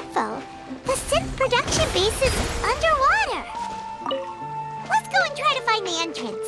info. The synth production base is underwater. Let's go and try to find the entrance.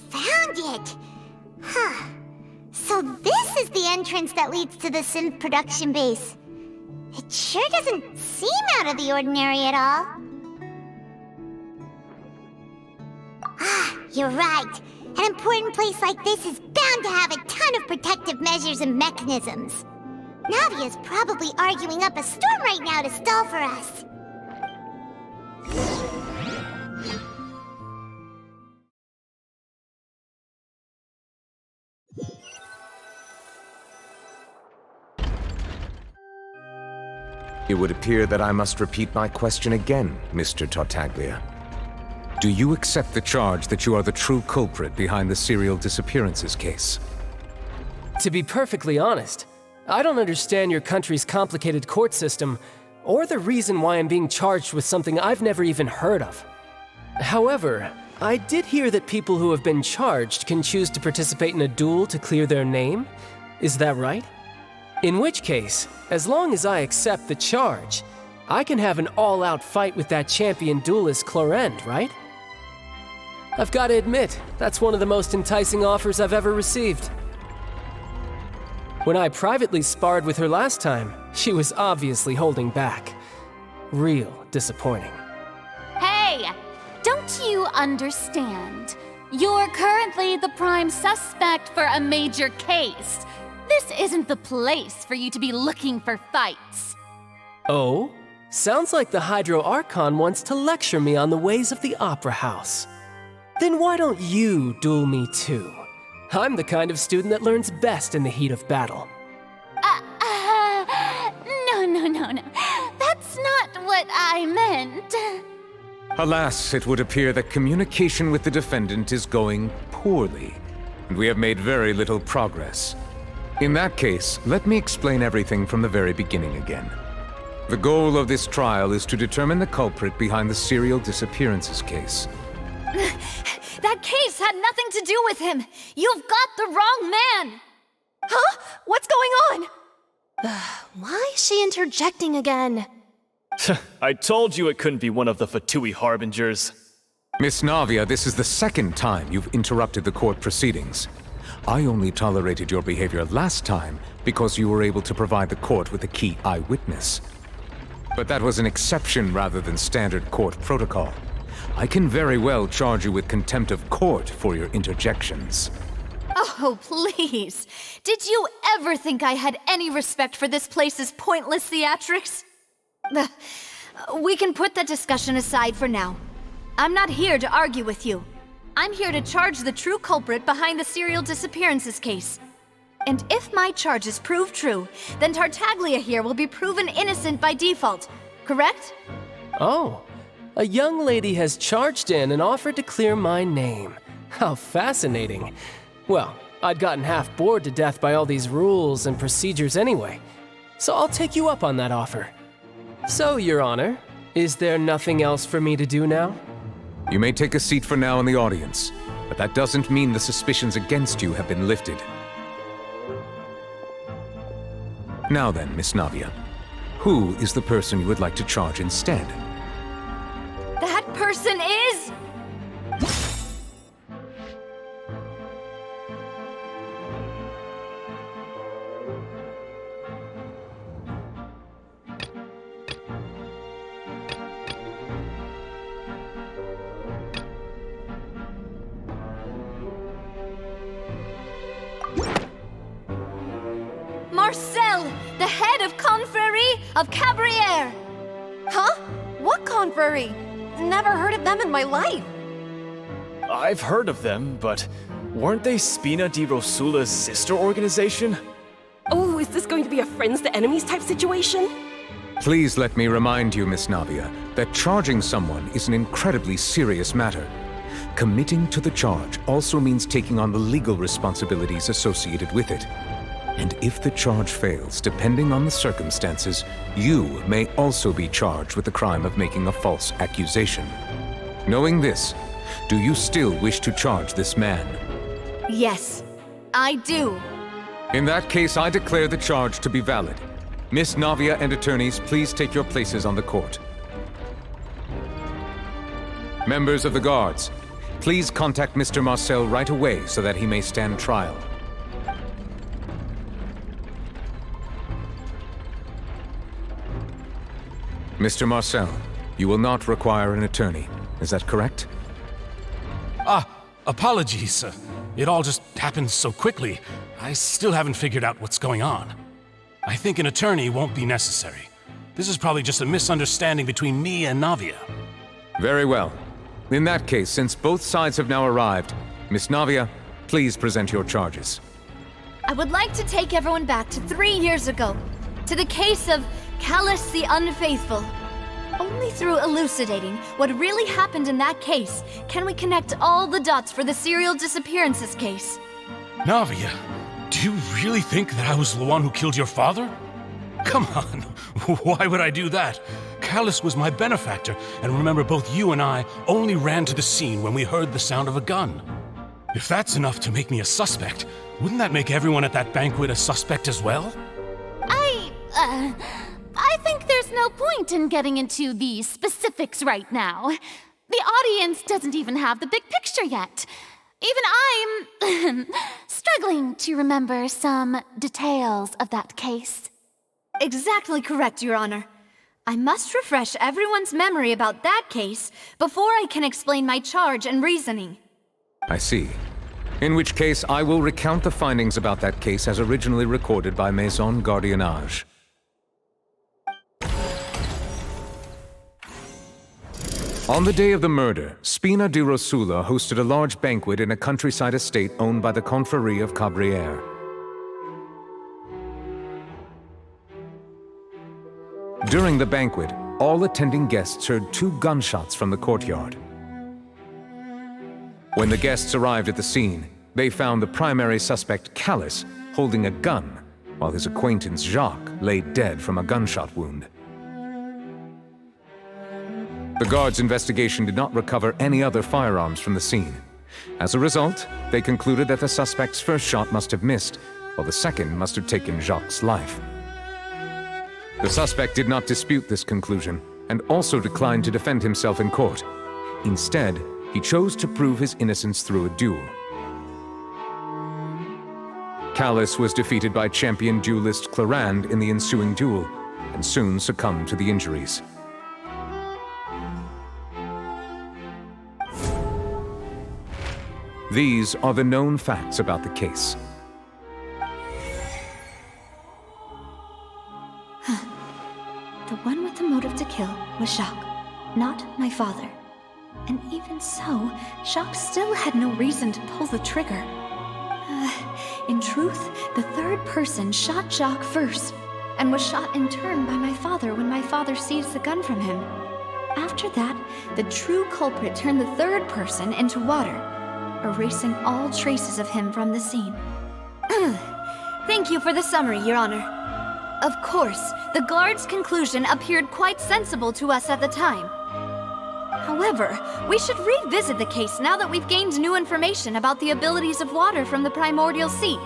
Found it! Huh. So this is the entrance that leads to the synth production base. It sure doesn't seem out of the ordinary at all. Ah, you're right. An important place like this is bound to have a ton of protective measures and mechanisms. Navia's probably arguing up a storm right now to stall for us. It would appear that I must repeat my question again, Mr. Tartaglia. Do you accept the charge that you are the true culprit behind the serial disappearances case? To be perfectly honest, I don't understand your country's complicated court system, or the reason why I'm being charged with something I've never even heard of. However, I did hear that people who have been charged can choose to participate in a duel to clear their name. Is that right? In which case, as long as I accept the charge, I can have an all-out fight with that champion duelist Clorend, right? I've got to admit, that's one of the most enticing offers I've ever received. When I privately sparred with her last time, she was obviously holding back. Real disappointing. Hey! Don't you understand? You're currently the prime suspect for a major case. This isn't the place for you to be looking for fights. Oh? Sounds like the Hydro Archon wants to lecture me on the ways of the Opera House. Then why don't you duel me too? I'm the kind of student that learns best in the heat of battle. No. That's not what I meant. Alas, it would appear that communication with the defendant is going poorly, and we have made very little progress. In that case, let me explain everything from the very beginning again. The goal of this trial is to determine the culprit behind the serial disappearances case. That case had nothing to do with him! You've got the wrong man! Huh? What's going on? Why is she interjecting again? I told you it couldn't be one of the Fatui harbingers. Miss Navia, this is the second time you've interrupted the court proceedings. I only tolerated your behavior last time because you were able to provide the court with a key eyewitness. But that was an exception rather than standard court protocol. I can very well charge you with contempt of court for your interjections. Oh, please. Did you ever think I had any respect for this place's pointless theatrics? We can put that discussion aside for now. I'm not here to argue with you. I'm here to charge the true culprit behind the serial disappearances case. And if my charges prove true, then Tartaglia here will be proven innocent by default, correct? Oh, a young lady has charged in and offered to clear my name. How fascinating. Well, I'd gotten half bored to death by all these rules and procedures anyway, so I'll take you up on that offer. So, Your Honor, is there nothing else for me to do now? You may take a seat for now in the audience, but that doesn't mean the suspicions against you have been lifted. Now then, Miss Navia, who is the person you would like to charge instead? That person is... Marcel, the head of Confrérie of Cabrières! Huh? What confrérie? Never heard of them in my life. I've heard of them, but weren't they Spina di Rosula's sister organization? Oh, is this going to be a friends to enemies type situation? Please let me remind you, Miss Navia, that charging someone is an incredibly serious matter. Committing to the charge also means taking on the legal responsibilities associated with it. And if the charge fails, depending on the circumstances, you may also be charged with the crime of making a false accusation. Knowing this, do you still wish to charge this man? Yes, I do. In that case, I declare the charge to be valid. Miss Navia and attorneys, please take your places on the court. Members of the guards, please contact Mr. Marcel right away so that he may stand trial. Mr. Marcel, you will not require an attorney. Is that correct? Apologies. It all just happened so quickly. I still haven't figured out what's going on. I think an attorney won't be necessary. This is probably just a misunderstanding between me and Navia. Very well. In that case, since both sides have now arrived, Miss Navia, please present your charges. I would like to take everyone back to 3 years ago, to the case of Kallas the Unfaithful. Only through elucidating what really happened in that case can we connect all the dots for the serial disappearances case. Navia, do you really think that I was the one who killed your father? Come on, why would I do that? Kallas was my benefactor, and remember both you and I only ran to the scene when we heard the sound of a gun. If that's enough to make me a suspect, wouldn't that make everyone at that banquet a suspect as well? I think there's no point in getting into the specifics right now. The audience doesn't even have the big picture yet. Even I'm struggling to remember some details of that case. Exactly correct, Your Honor. I must refresh everyone's memory about that case before I can explain my charge and reasoning. I see. In which case, I will recount the findings about that case as originally recorded by Maison Gardiennage. On the day of the murder, Spina di Rosula hosted a large banquet in a countryside estate owned by the Confrérie of Cabrières. During the banquet, all attending guests heard 2 gunshots from the courtyard. When the guests arrived at the scene, they found the primary suspect, Kallas, holding a gun, while his acquaintance Jacques lay dead from a gunshot wound. The guards' investigation did not recover any other firearms from the scene. As a result, they concluded that the suspect's first shot must have missed, while the second must have taken Jacques' life. The suspect did not dispute this conclusion, and also declined to defend himself in court. Instead, he chose to prove his innocence through a duel. Kallus was defeated by champion duelist Clarand in the ensuing duel, and soon succumbed to the injuries. These are the known facts about the case. The one with the motive to kill was Jacques, not my father. And even so, Jacques still had no reason to pull the trigger. In truth, the third person shot Jacques first, and was shot in turn by my father when my father seized the gun from him. After that, the true culprit turned the third person into water, erasing all traces of him from the scene. Thank you for the summary, Your Honor. Of course, the guard's conclusion appeared quite sensible to us at the time. However, we should revisit the case now that we've gained new information about the abilities of water from the primordial sea.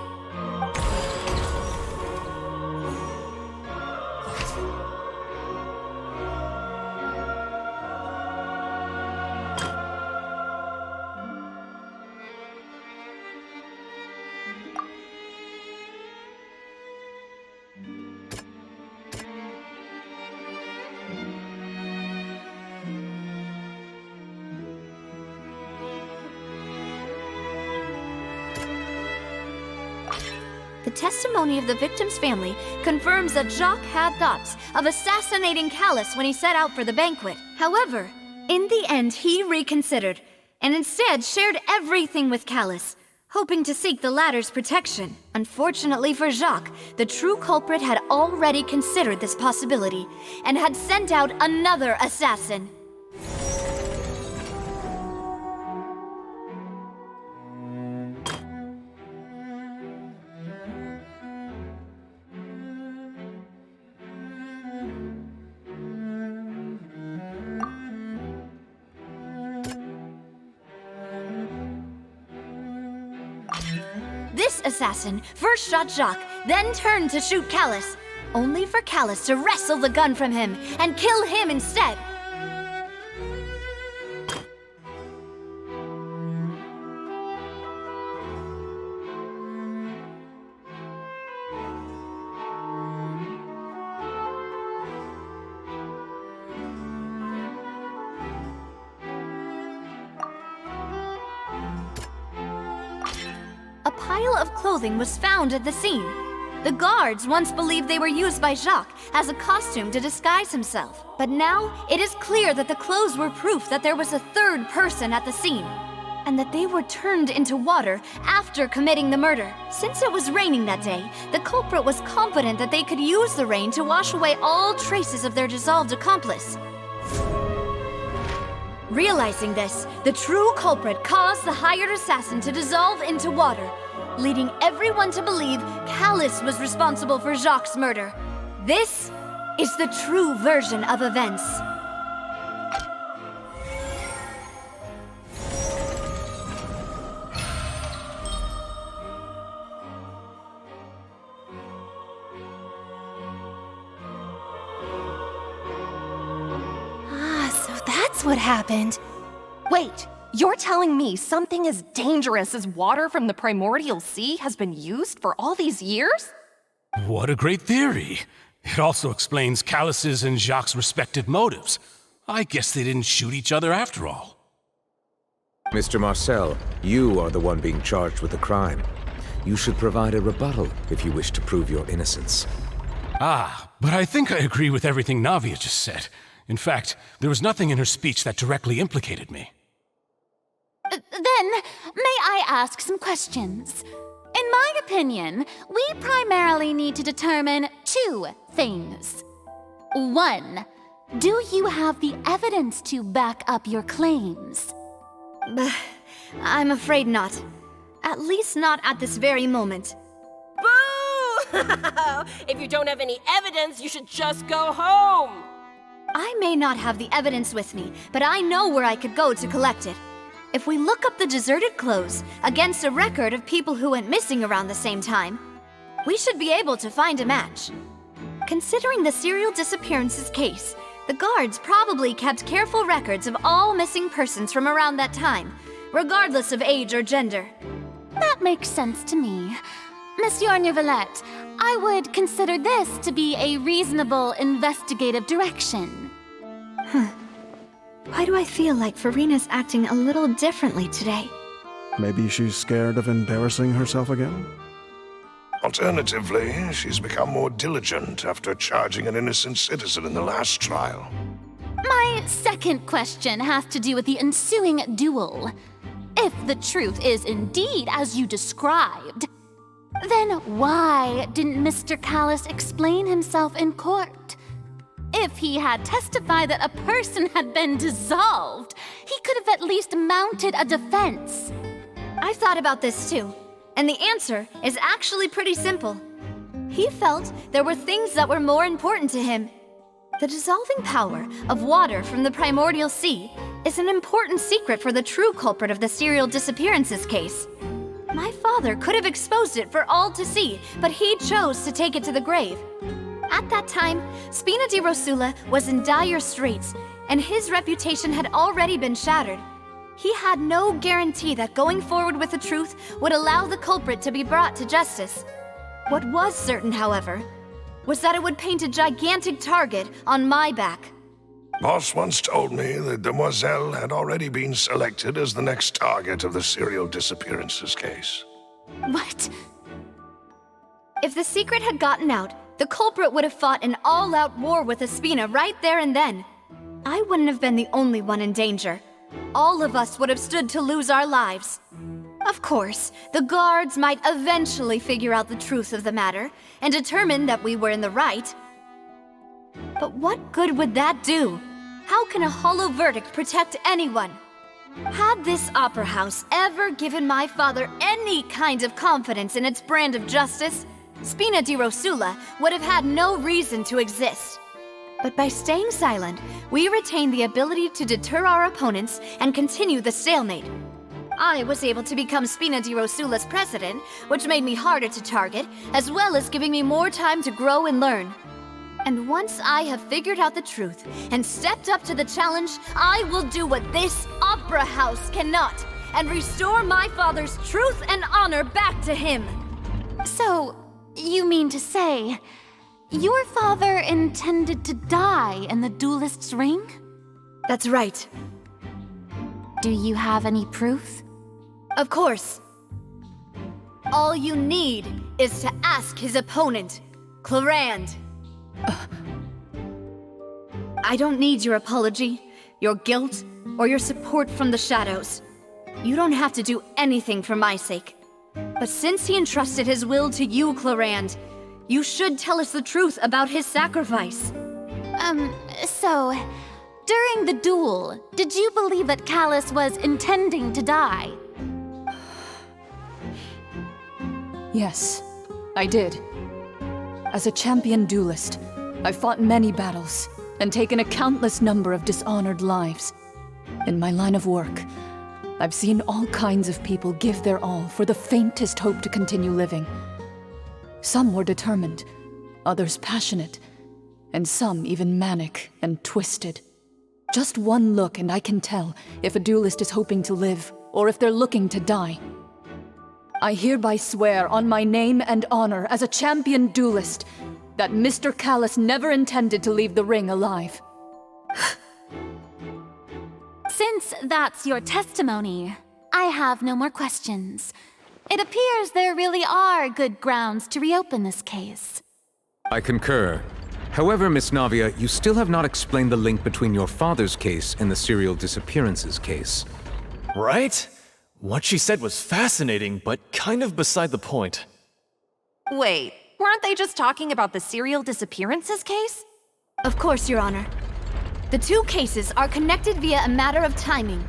The testimony of the victim's family confirms that Jacques had thoughts of assassinating Kallus when he set out for the banquet. However, in the end, he reconsidered, and instead shared everything with Kallus, hoping to seek the latter's protection. Unfortunately for Jacques, the true culprit had already considered this possibility, and had sent out another assassin. This assassin first shot Jacques, then turned to shoot Kallus, only for Kallus to wrestle the gun from him and kill him instead. A pile of clothing was found at the scene. The guards once believed they were used by Jacques as a costume to disguise himself. But now, it is clear that the clothes were proof that there was a third person at the scene, and that they were turned into water after committing the murder. Since it was raining that day, the culprit was confident that they could use the rain to wash away all traces of their dissolved accomplice. Realizing this, the true culprit caused the hired assassin to dissolve into water, leading everyone to believe Kallus was responsible for Jacques' murder. This is the true version of events. That's what happened. Wait, you're telling me something as dangerous as water from the primordial sea has been used for all these years? What a great theory. It also explains Kallus's and Jacques' respective motives. I guess they didn't shoot each other after all. Mr. Marcel, you are the one being charged with the crime. You should provide a rebuttal if you wish to prove your innocence. But I think I agree with everything Navia just said. In fact, there was nothing in her speech that directly implicated me. Then, may I ask some questions? In my opinion, we primarily need to determine two things. One, do you have the evidence to back up your claims? I'm afraid not. At least not at this very moment. Boo! If you don't have any evidence, you should just go home! I may not have the evidence with me, but I know where I could go to collect it. If we look up the deserted clothes against a record of people who went missing around the same time, we should be able to find a match. Considering the serial disappearances case, the guards probably kept careful records of all missing persons from around that time, regardless of age or gender. That makes sense to me. Monsieur Neuvillette, I would consider this to be a reasonable investigative direction. Why do I feel like Farina's acting a little differently today? Maybe she's scared of embarrassing herself again? Alternatively, she's become more diligent after charging an innocent citizen in the last trial. My second question has to do with the ensuing duel. If the truth is indeed as you described, then why didn't Mr. Kallus explain himself in court? If he had testified that a person had been dissolved, he could have at least mounted a defense. I've thought about this too, and the answer is actually pretty simple. He felt there were things that were more important to him. The dissolving power of water from the primordial sea is an important secret for the true culprit of the serial disappearances case. My father could have exposed it for all to see, but he chose to take it to the grave. At that time, Spina di Rosula was in dire straits, and his reputation had already been shattered. He had no guarantee that going forward with the truth would allow the culprit to be brought to justice. What was certain, however, was that it would paint a gigantic target on my back. Boss once told me that Demoiselle had already been selected as the next target of the serial disappearances case. What? If the secret had gotten out, the culprit would have fought an all-out war with Espina right there and then. I wouldn't have been the only one in danger. All of us would have stood to lose our lives. Of course, the guards might eventually figure out the truth of the matter and determine that we were in the right. But what good would that do? How can a hollow verdict protect anyone? Had this opera house ever given my father any kind of confidence in its brand of justice, Spina di Rosula would have had no reason to exist. But by staying silent, we retained the ability to deter our opponents and continue the stalemate. I was able to become Spina di Rosula's president, which made me harder to target, as well as giving me more time to grow and learn. And once I have figured out the truth and stepped up to the challenge, I will do what this opera house cannot, and restore my father's truth and honor back to him. So, you mean to say, your father intended to die in the duelist's ring? That's right. Do you have any proof? Of course. All you need is to ask his opponent, Clarand. I don't need your apology, your guilt, or your support from the shadows. You don't have to do anything for my sake. But since he entrusted his will to you, Clarand, you should tell us the truth about his sacrifice. So, during the duel, did you believe that Kallus was intending to die? Yes, I did. As a champion duelist, I've fought many battles and taken a countless number of dishonored lives. In my line of work, I've seen all kinds of people give their all for the faintest hope to continue living. Some were determined, others passionate, and some even manic and twisted. Just one look and I can tell if a duelist is hoping to live or if they're looking to die. I hereby swear on my name and honor as a champion duelist that Mr. Kallus never intended to leave the ring alive. Since that's your testimony, I have no more questions. It appears there really are good grounds to reopen this case. I concur. However, Miss Navia, you still have not explained the link between your father's case and the serial disappearances case. Right? What she said was fascinating, but kind of beside the point. Wait, weren't they just talking about the serial disappearances case? Of course, Your Honor. The two cases are connected via a matter of timing.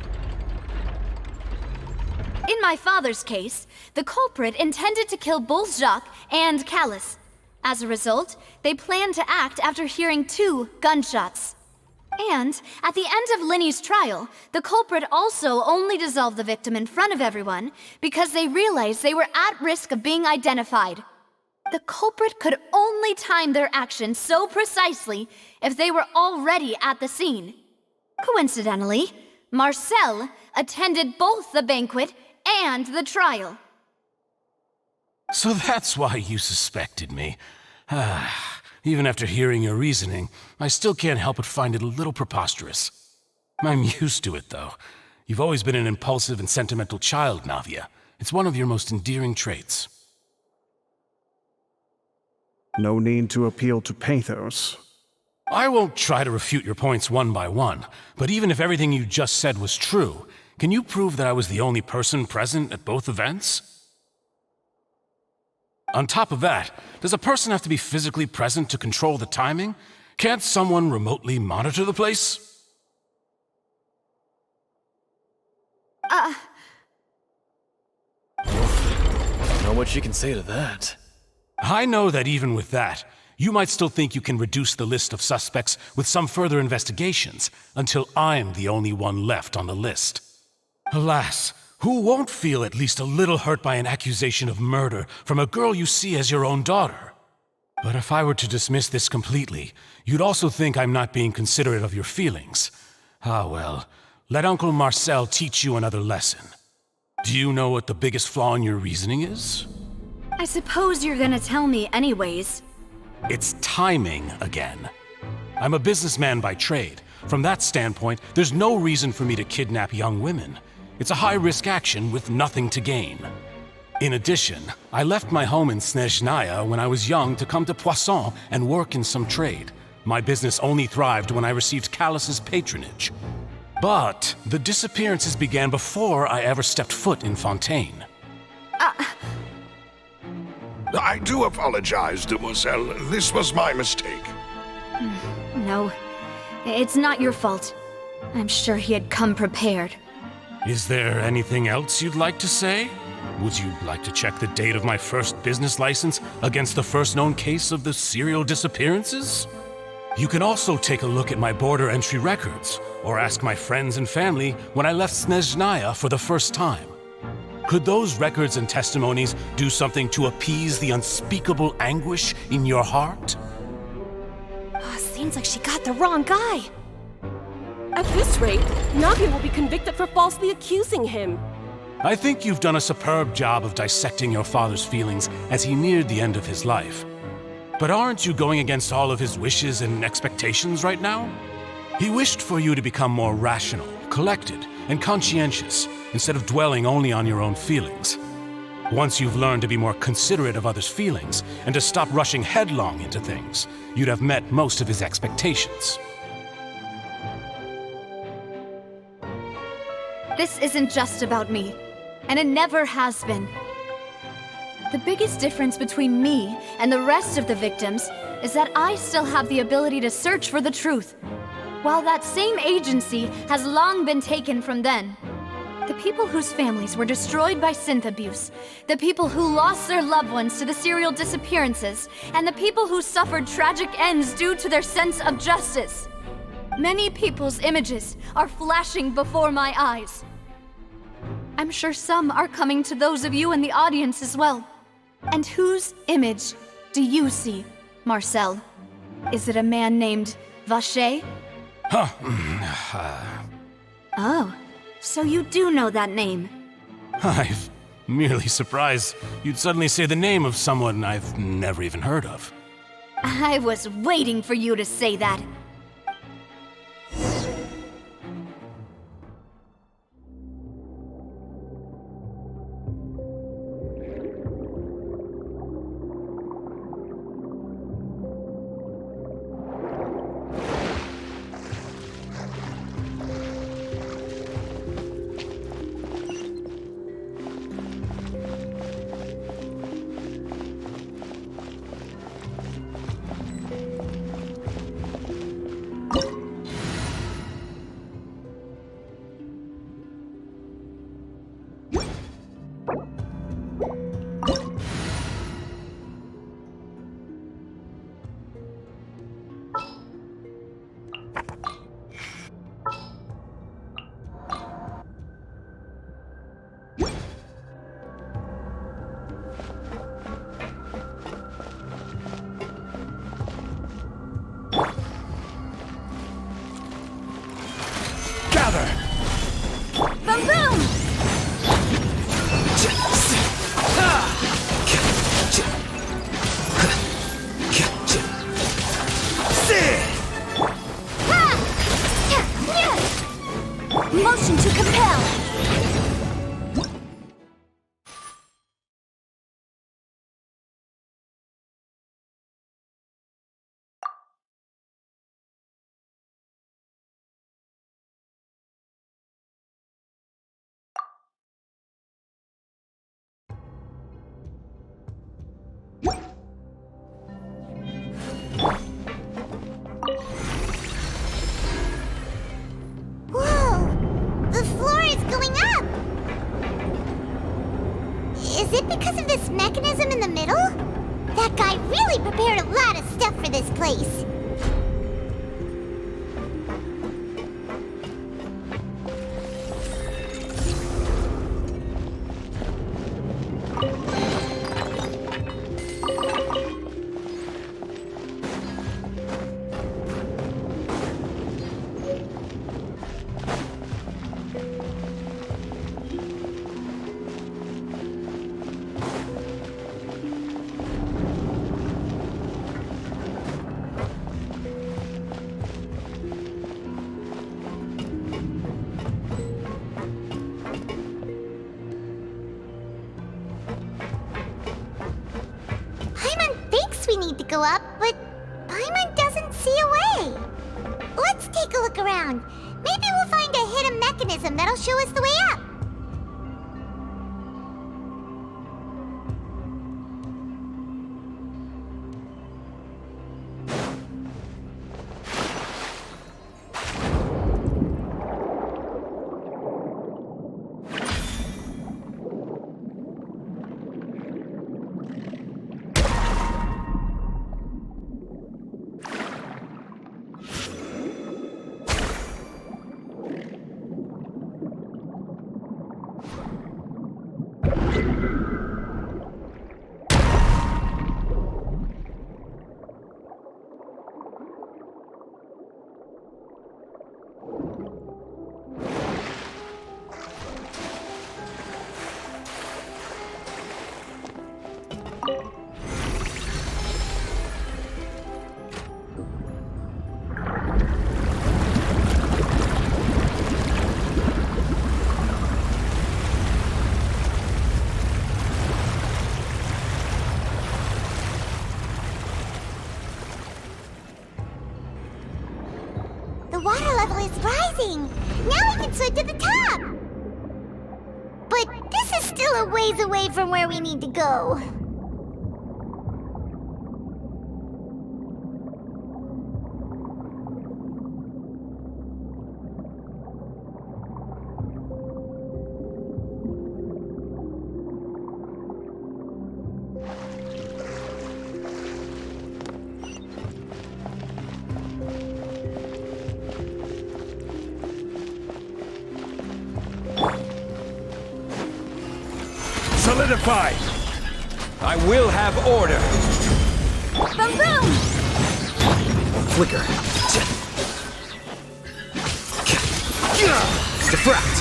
In my father's case, the culprit intended to kill both Jacques and Kallus. As a result, they planned to act after hearing 2 gunshots. And at the end of Linny's trial, the culprit also only dissolved the victim in front of everyone because they realized they were at risk of being identified. The culprit could only time their actions so precisely if they were already at the scene. Coincidentally, Marcel attended both the banquet and the trial. So that's why you suspected me. Even after hearing your reasoning, I still can't help but find it a little preposterous. I'm used to it, though. You've always been an impulsive and sentimental child, Navia. It's one of your most endearing traits. No need to appeal to pathos. I won't try to refute your points one by one, but even if everything you just said was true, can you prove that I was the only person present at both events? On top of that, does a person have to be physically present to control the timing? Can't someone remotely monitor the place? I don't know what you can say to that. I know that even with that, you might still think you can reduce the list of suspects with some further investigations until I'm the only one left on the list. Alas, who won't feel at least a little hurt by an accusation of murder from a girl you see as your own daughter? But if I were to dismiss this completely, you'd also think I'm not being considerate of your feelings. Ah well, let Uncle Marcel teach you another lesson. Do you know what the biggest flaw in your reasoning is? I suppose you're gonna tell me anyways. It's timing again. I'm a businessman by trade. From that standpoint, there's no reason for me to kidnap young women. It's a high-risk action with nothing to gain. In addition, I left my home in Snezhnaya when I was young to come to Poisson and work in some trade. My business only thrived when I received Callas's patronage. But the disappearances began before I ever stepped foot in Fontaine. I do apologize, Demoiselle. This was my mistake. No, it's not your fault. I'm sure he had come prepared. Is there anything else you'd like to say? Would you like to check the date of my first business license against the first known case of the serial disappearances? You can also take a look at my border entry records, or ask my friends and family when I left Snezhnaya for the first time. Could those records and testimonies do something to appease the unspeakable anguish in your heart? Seems like she got the wrong guy. At this rate, Navia will be convicted for falsely accusing him. I think you've done a superb job of dissecting your father's feelings as he neared the end of his life. But aren't you going against all of his wishes and expectations right now? He wished for you to become more rational, collected, and conscientious, instead of dwelling only on your own feelings. Once you've learned to be more considerate of others' feelings, and to stop rushing headlong into things, you'd have met most of his expectations. This isn't just about me, and it never has been. The biggest difference between me and the rest of the victims is that I still have the ability to search for the truth, while that same agency has long been taken from them. The people whose families were destroyed by synth abuse, the people who lost their loved ones to the serial disappearances, and the people who suffered tragic ends due to their sense of justice. Many people's images are flashing before my eyes. I'm sure some are coming to those of you in the audience as well. And whose image do you see, Marcel? Is it a man named Vacher? Oh, so you do know that name. I'm merely surprised you'd suddenly say the name of someone I've never even heard of. I was waiting for you to say that. Is it because of this mechanism in the middle? That guy really prepared a lot of stuff for this place. Go up, but Pаймon doesn't see a way. Let's take a look around. Maybe we'll find a hidden mechanism that'll show us the way up. Water level is rising! Now we can swim to the top! But this is still a ways away from where we need to go. Solidify! I will have order! Boom boom! Flicker! Diffract!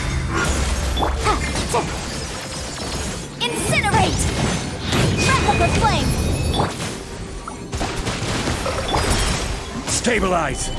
Incinerate! Wrap up the flame! Stabilize!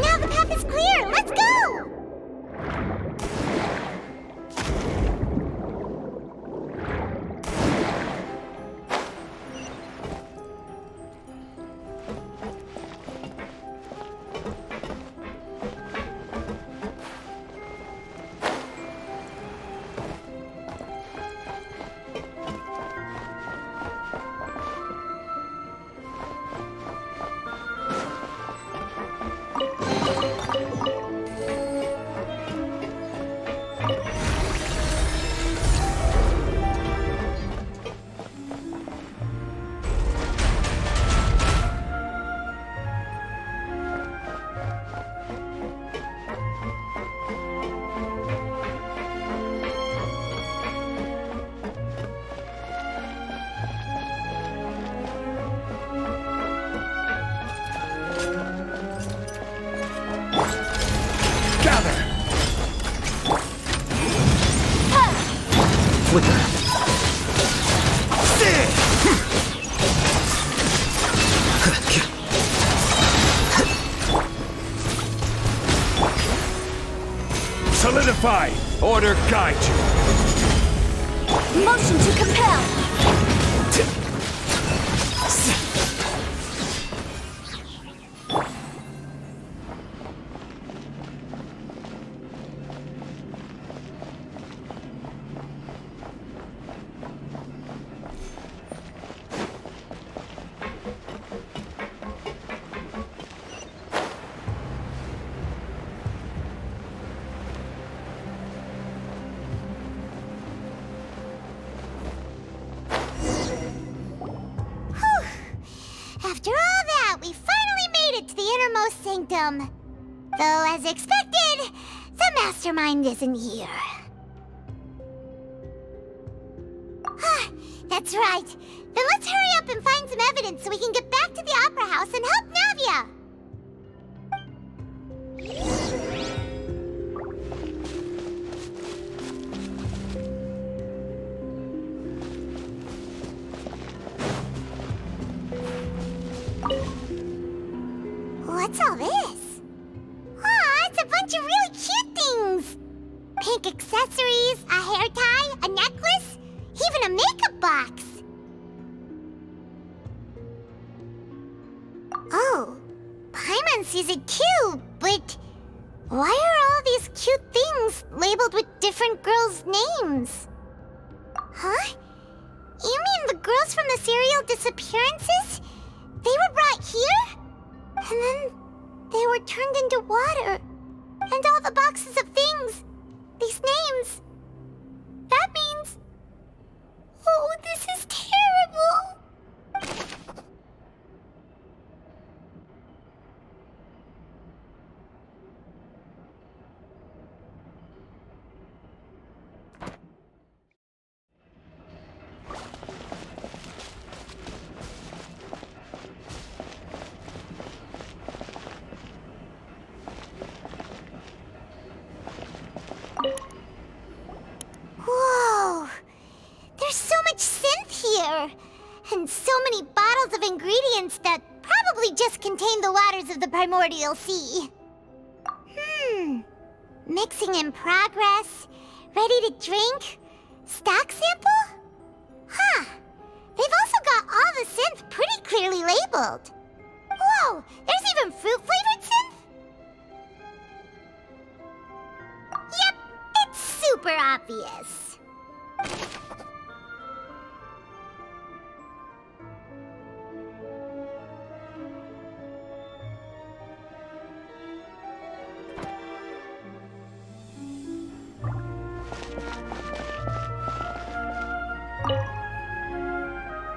Now the path is clear! Let's go! Unify! Order guide you! Motion to compel! After all that, we finally made it to the innermost sanctum. Though, as expected, the mastermind isn't here. That's right. Then let's hurry up and find some evidence so we can get back to the Opera House and help Navia. What's all this? Aw, it's a bunch of really cute things! Pink accessories, a hair tie, a necklace, even a makeup box! Oh, Paimon sees it too, but why are all these cute things labeled with different girls' names? Huh? You mean the girls from the serial disappearances? They were brought here? And then they were turned into water. And all the boxes of things, these names. That means... Oh, this is terrible! Whoa! There's so much synth here! And so many bottles of ingredients that probably just contain the waters of the primordial sea. Mixing in progress, ready to drink, stock sample? Huh. They've also got all the synth pretty clearly labeled. Whoa, there's even fruit-flavored synth? Yep, it's super obvious.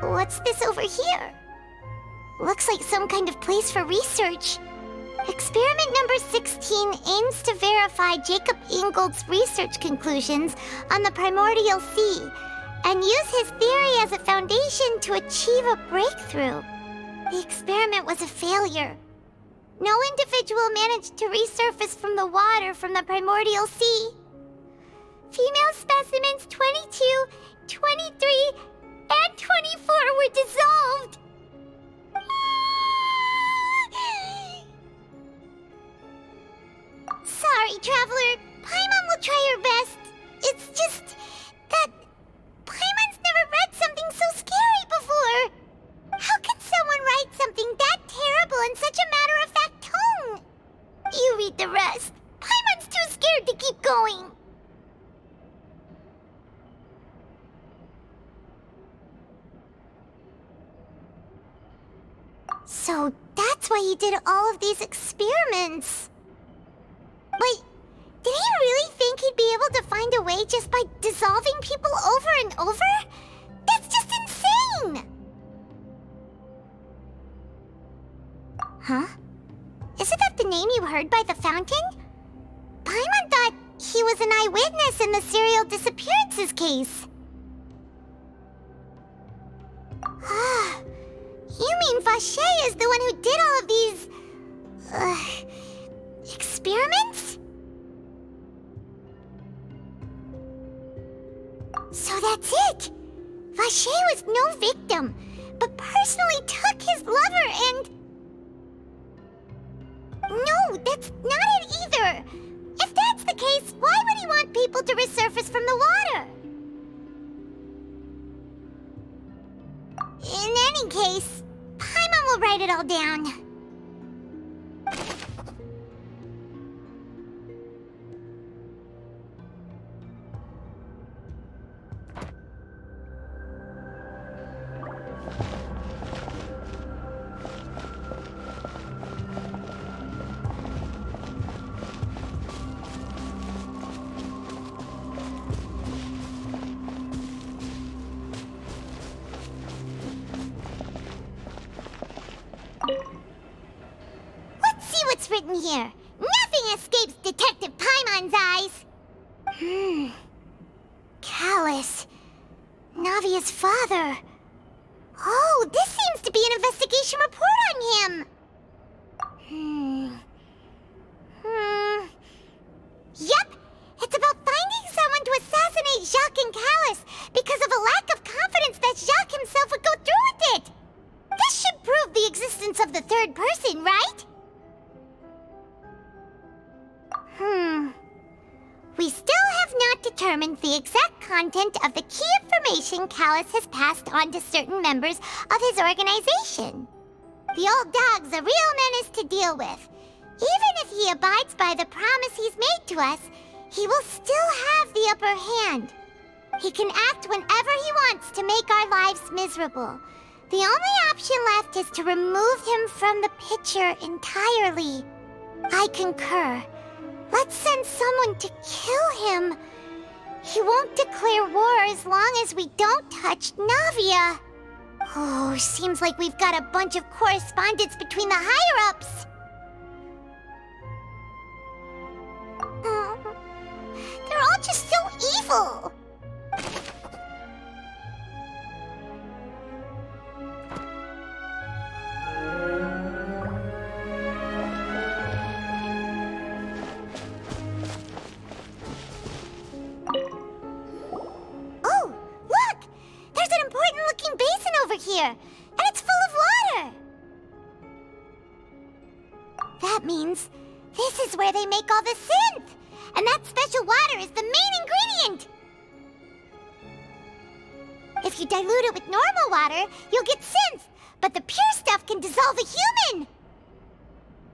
What's this over here? Looks like some kind of place for research. Experiment number 16 aims to verify Jacob Ingold's research conclusions on the primordial sea and use his theory as a foundation to achieve a breakthrough. The experiment was a failure. No individual managed to resurface from the water from the primordial sea. Female specimens 22, 23, and 24 were dissolved. Sorry, Traveler. Paimon will try her best. It's just that Paimon's never read something so scary before. How can someone write something that terrible in such a matter-of-fact tone? You read the rest. Paimon's too scared to keep going. So that's why he did all of these experiments. But did he really think he'd be able to find a way just by dissolving people over and over? That's just insane! Huh? Isn't that the name you heard by the fountain? Paimon thought he was an eyewitness in the serial disappearances case. You mean Вашера is the one who did all of these... experiments? So that's it! Вашera was no victim, but personally took his lover and... No, that's not it either! If that's the case, why would he want from the water. In any case, Pаймon will write it all down. What's written here? Nothing escapes Detective Paimon's eyes. Kallas. Navia's father. Oh, this seems to be an investigation report on him. Yep, it's about finding someone to assassinate Jacques and Kallas because of a lack of confidence that Jacques himself would go through with it. This should prove the existence of the third person, right? We still have not determined the exact content of the key information Kallas has passed on to certain members of his organization. The old dog's a real menace to deal with. Even if he abides by the promise he's made to us, he will still have the upper hand. He can act whenever he wants to make our lives miserable. The only option left is to remove him from the picture entirely. I concur. Let's send someone to kill him. He won't declare war as long as we don't touch Navia. Oh, seems like we've got a bunch of correspondence between the higher-ups. They're all just so evil. Here, and it's full of water. That means this is where they make all the synth, and that special water is the main ingredient. If you dilute it with normal water, you'll get synth, but the pure stuff can dissolve a human.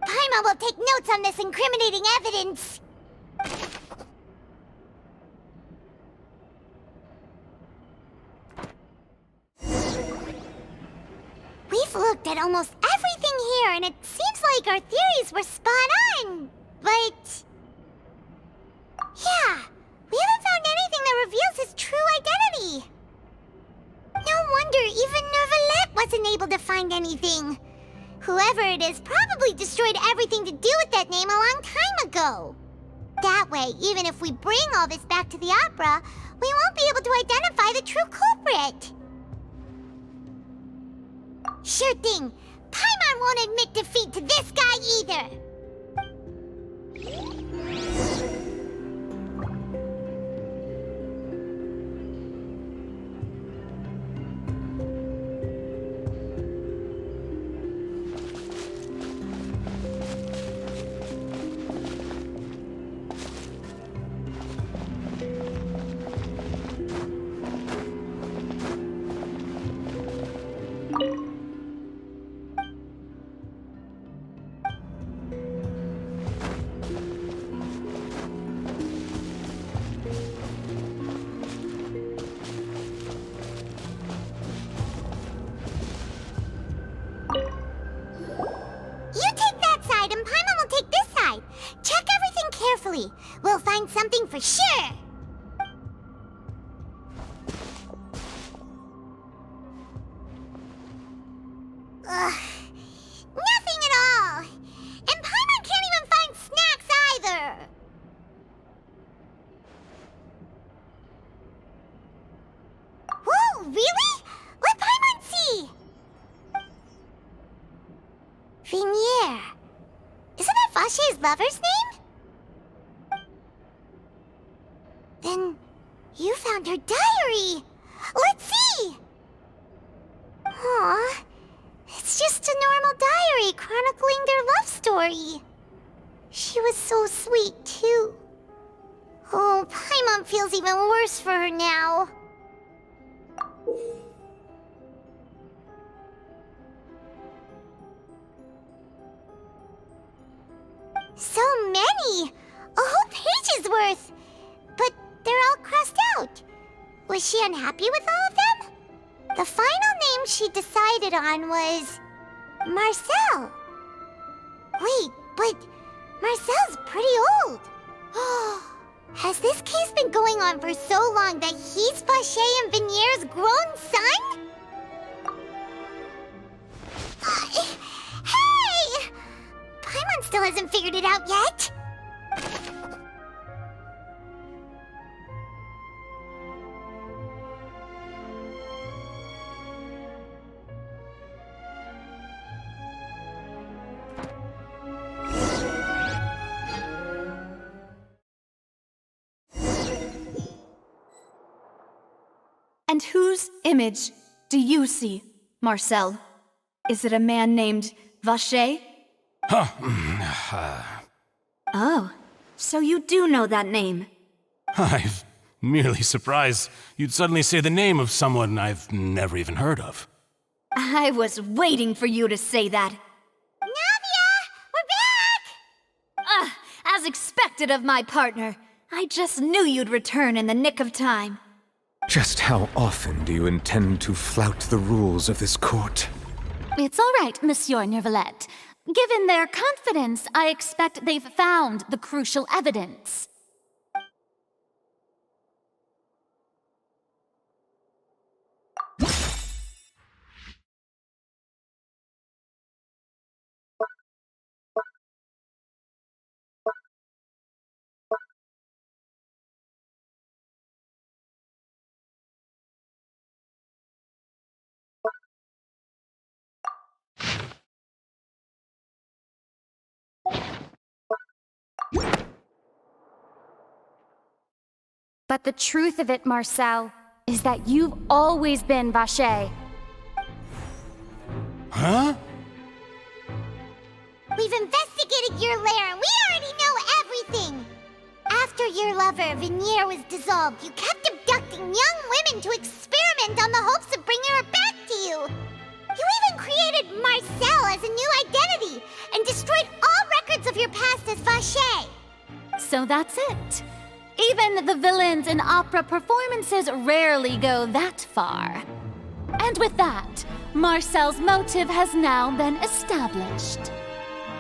Pаймon will take notes on this incriminating evidence. We've looked at almost everything here, and it seems like our theories were spot on. But yeah, we haven't found anything that reveals his true identity. No wonder even Nervalette wasn't able to find anything. Whoever it is probably destroyed everything to do with that name a long time ago. That way, even if we bring all this back to the opera, we won't be able to identify the true culprit. Sure thing. Pаймon won't admit defeat to this guy either. We'll find something for sure. Nothing at all. And Pаймon can't even find snacks either. Whoa, really? Let Pаймon see. Venier. Isn't that Vache's lover's name? Then you found her diary. Let's see. Aw, it's just a normal diary chronicling their love story. She was so sweet, too. Oh, Paimon feels even worse for her now. So many! A whole page's worth! But they're all crossed out. Was she unhappy with all of them? The final name she decided on was... Marcel. Wait, but Marcel's pretty old. Has this case been going on for so long that he's Vacher and Venier's grown son? Hey! Paimon still hasn't figured it out yet. And whose image do you see, Marcel? Is it a man named Vacher? Oh, so you do know that name. I'm merely surprised you'd suddenly say the name of someone I've never even heard of. I was waiting for you to say that. Navia! We're back! As expected of my partner. I just knew you'd return in the nick of time. Just how often do you intend to flout the rules of this court? It's all right, Monsieur Nervalette. Given their confidence, I expect they've found the crucial evidence. But the truth of it, Marcel, is that you've always been Vacher. Huh? We've investigated your lair and we already know everything! After your lover, Venier, was dissolved, you kept abducting young women to experiment on the hopes of bringing her back to you! You even created Marcel as a new identity and destroyed all records of your past as Vacher! So that's it. Even the villains in opera performances rarely go that far. And with that, Marcel's motive has now been established.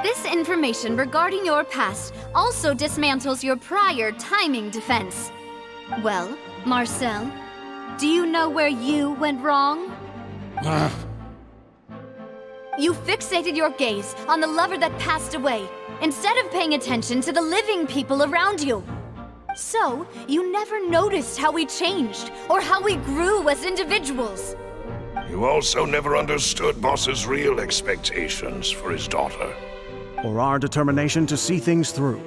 This information regarding your past also dismantles your prior timing defense. Well, Marcel, do you know where you went wrong? You fixated your gaze on the lover that passed away, instead of paying attention to the living people around you. So, you never noticed how we changed, or how we grew as individuals. You also never understood Boss's real expectations for his daughter. Or our determination to see things through.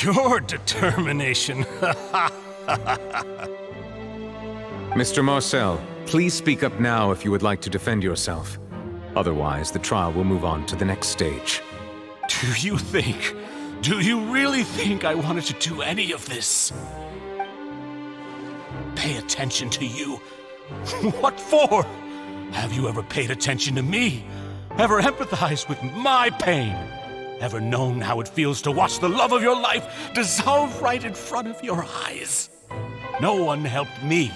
Your determination. Mr. Marcel, please speak up now if you would like to defend yourself. Otherwise, the trial will move on to the next stage. Do you really think I wanted to do any of this? Pay attention to you? What for? Have you ever paid attention to me? Ever empathized with my pain? Ever known how it feels to watch the love of your life dissolve right in front of your eyes? No one helped me.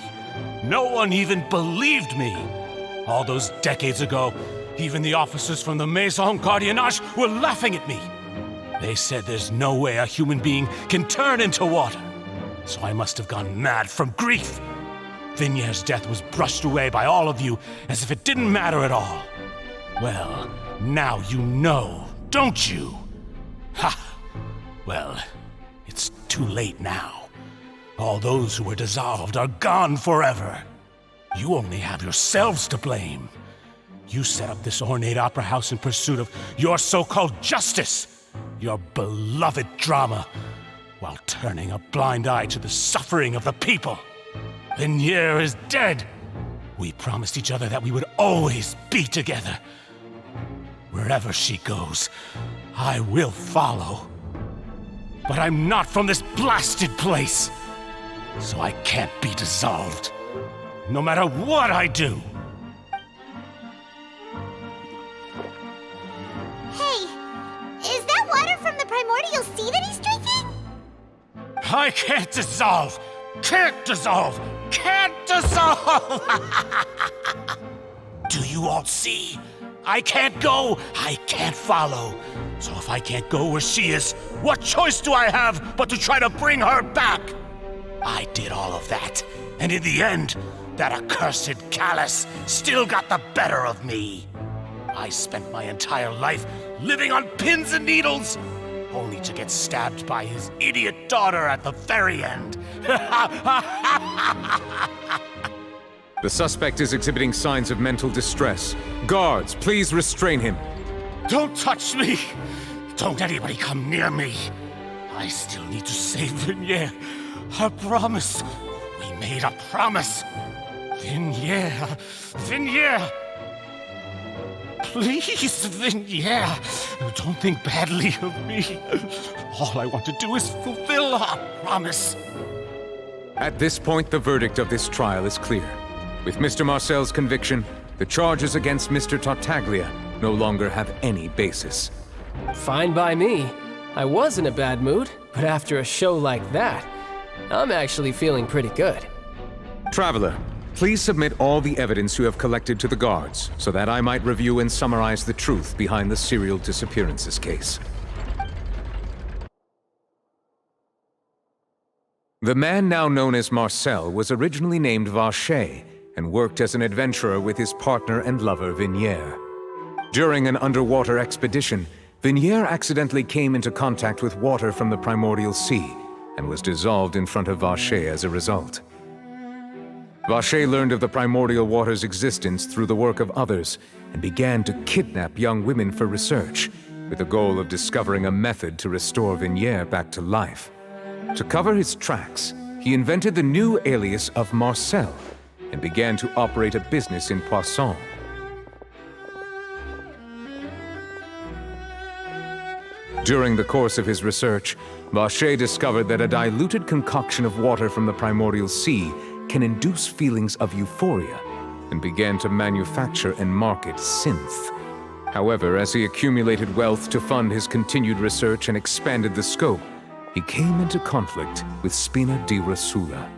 No one even believed me. All those decades ago, even the officers from the Maison Gardiennage were laughing at me. They said there's no way a human being can turn into water. So I must have gone mad from grief. Venier's death was brushed away by all of you as if it didn't matter at all. Well, now you know, don't you? Ha! Well, it's too late now. All those who were dissolved are gone forever. You only have yourselves to blame. You set up this ornate opera house in pursuit of your so-called justice, your beloved drama, while turning a blind eye to the suffering of the people. Venier is dead. We promised each other that we would always be together. Wherever she goes, I will follow. But I'm not from this blasted place, so I can't be dissolved, no matter what I do. Hey, is that water from the primordial sea that he's drinking? I can't dissolve! Can't dissolve! Can't dissolve! Do you all see? I can't go, I can't follow. So if I can't go where she is, what choice do I have but to try to bring her back? I did all of that, and in the end, that accursed Kallas still got the better of me. I spent my entire life living on pins and needles, only to get stabbed by his idiot daughter at the very end. The suspect is exhibiting signs of mental distress. Guards, please restrain him. Don't touch me! Don't anybody come near me! I still need to save Vignere. Our promise. We made a promise. Vignere. Vignere! Please, Vignere, don't think badly of me. All I want to do is fulfill our promise. At this point, the verdict of this trial is clear. With Mr. Marcel's conviction, the charges against Mr. Tartaglia no longer have any basis. Fine by me. I was in a bad mood, but after a show like that, I'm actually feeling pretty good. Traveler, please submit all the evidence you have collected to the guards, so that I might review and summarize the truth behind the serial disappearances case. The man now known as Marcel was originally named Вашера and worked as an adventurer with his partner and lover Vignere. During an underwater expedition, Vignere accidentally came into contact with water from the primordial sea and was dissolved in front of Вашера as a result. Вашера learned of the primordial water's existence through the work of others and began to kidnap young women for research, with the goal of discovering a method to restore Vignere back to life. To cover his tracks, he invented the new alias of Marcel and began to operate a business in Poisson. During the course of his research, Вашера discovered that a diluted concoction of water from the primordial sea can induce feelings of euphoria, and began to manufacture and market synth. However, as he accumulated wealth to fund his continued research and expanded the scope, he came into conflict with Spina di Rosula.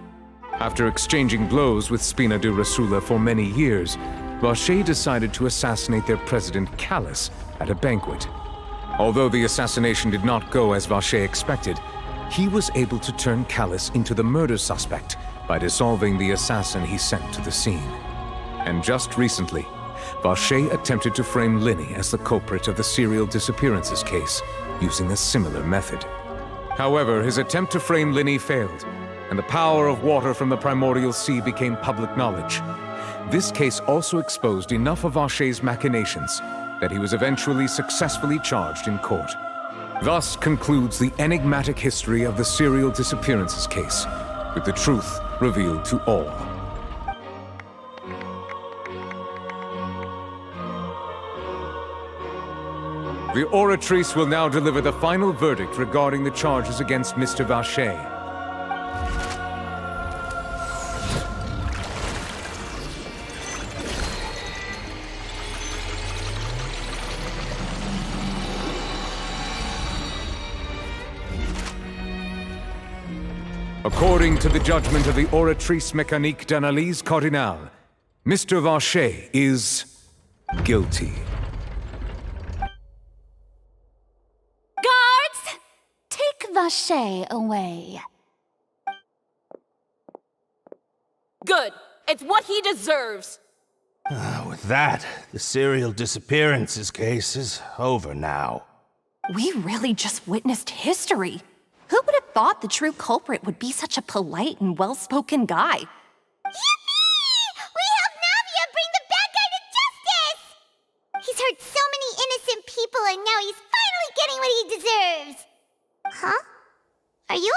After exchanging blows with Spina di Rosula for many years, Вашера decided to assassinate their president Kallas at a banquet. Although the assassination did not go as Вашера expected, he was able to turn Kallas into the murder suspect by dissolving the assassin he sent to the scene. And just recently, Вашера attempted to frame Lini as the culprit of the serial disappearances case, using a similar method. However, his attempt to frame Lini failed, and the power of water from the primordial sea became public knowledge. This case also exposed enough of Вашera's machinations that he was eventually successfully charged in court. Thus concludes the enigmatic history of the serial disappearances case, with the truth revealed to all. The oratrice will now deliver the final verdict regarding the charges against Mr. Вашера. According to the judgment of the oratrice mécanique d'analyse cardinale, Mr. Вашера is guilty. Guards! Take Вашera away. Good. It's what he deserves. With that, the serial disappearances case is over now. We really just witnessed history. Who would have thought the true culprit would be such a polite and well-spoken guy? Yippee! We helped Navia bring the bad guy to justice! He's hurt so many innocent people and now he's finally getting what he deserves! Huh? Are you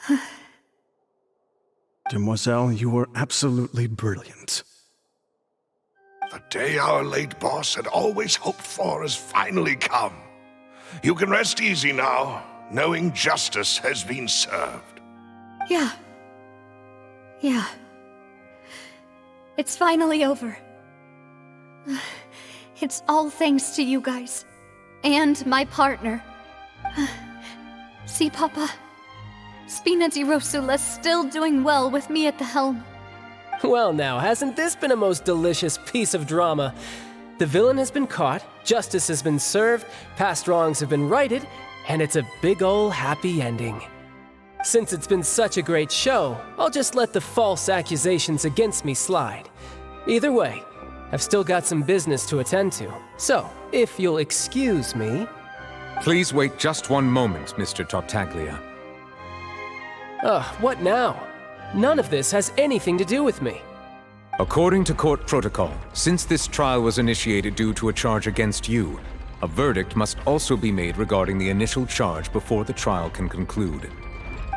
okay? Demoiselle, you were absolutely brilliant. The day our late boss had always hoped for has finally come. You can rest easy now, knowing justice has been served. Yeah. It's finally over. It's all thanks to you guys. And my partner. See, Papa? Spina di Rosula's still doing well with me at the helm. Well now, hasn't this been a most delicious piece of drama? The villain has been caught, justice has been served, past wrongs have been righted, and it's a big ol' happy ending. Since it's been such a great show, I'll just let the false accusations against me slide. Either way, I've still got some business to attend to. So, if you'll excuse me... Please wait just one moment, Mr. Tartaglia. What now? None of this has anything to do with me. According to court protocol, since this trial was initiated due to a charge against you, a verdict must also be made regarding the initial charge before the trial can conclude.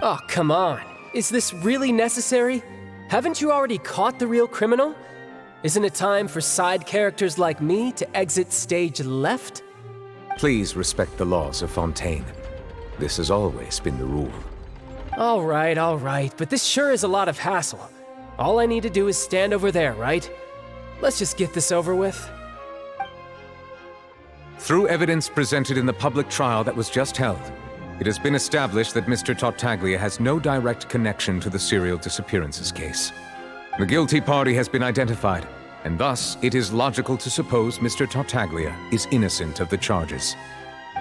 Oh, come on. Is this really necessary? Haven't you already caught the real criminal? Isn't it time for side characters like me to exit stage left? Please respect the laws of Fontaine. This has always been the rule. All right, but this sure is a lot of hassle. All I need to do is stand over there, right? Let's just get this over with. Through evidence presented in the public trial that was just held, it has been established that Mr. Tartaglia has no direct connection to the serial disappearances case. The guilty party has been identified, and thus it is logical to suppose Mr. Tartaglia is innocent of the charges.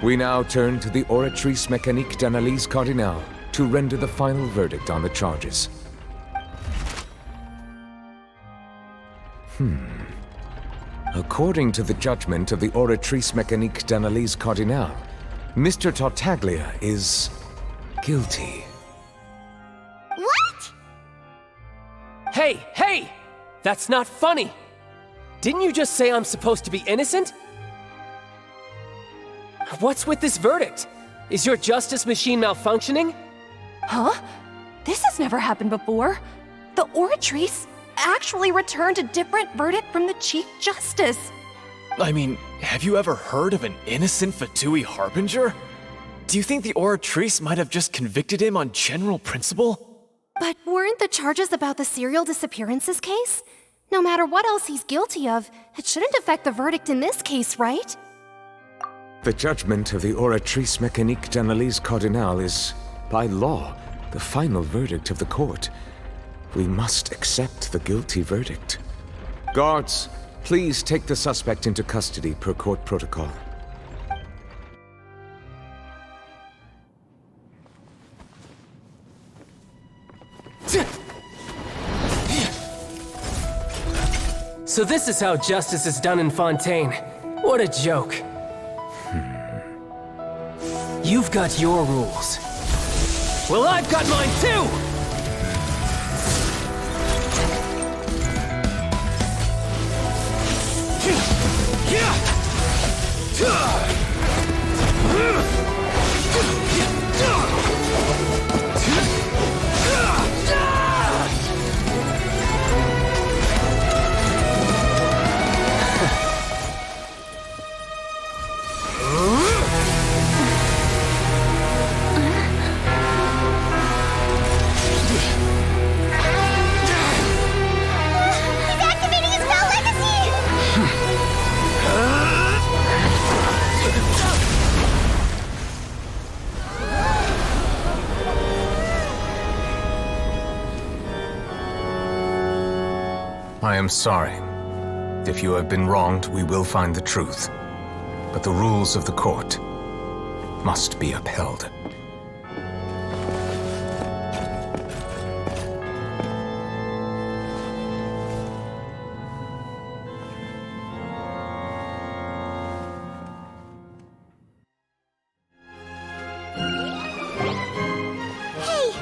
We now turn to the Oratrice Mécanique d'Analyse Cardinale to render the final verdict on the charges. According to the judgment of the Oratrice Mécanique d'Analyse Cardinale, Mr. Tartaglia is guilty. What? Hey! That's not funny! Didn't you just say I'm supposed to be innocent? What's with this verdict? Is your justice machine malfunctioning? Huh? This has never happened before. The Oratrice actually returned a different verdict from the Chief Justice. I mean, have you ever heard of an innocent Fatui Harbinger? Do you think the Oratrice might have just convicted him on general principle? But weren't the charges about the serial disappearances case? No matter what else he's guilty of, it shouldn't affect the verdict in this case, right? The judgment of the Oratrice Mécanique d'Analyse Cardinale is, by law, the final verdict of the court. We must accept the guilty verdict. Guards, please take the suspect into custody per court protocol. So this is how justice is done in Fontaine. What a joke. You've got your rules. Well, I've got mine too! I am sorry. If you have been wronged, we will find the truth. But the rules of the court must be upheld. Hey,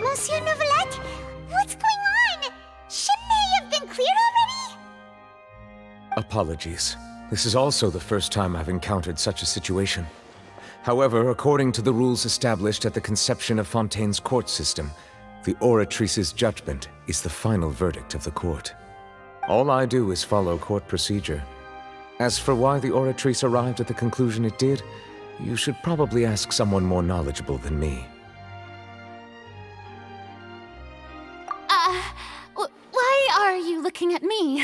Monsieur Novelette, what's going on? Shouldn't they have been cleared already? Apologies. This is also the first time I've encountered such a situation. However, according to the rules established at the conception of Fontaine's court system, the Oratrice's judgment is the final verdict of the court. All I do is follow court procedure. As for why the Oratrice arrived at the conclusion it did, You should probably ask someone more knowledgeable than me. Why are you looking at me?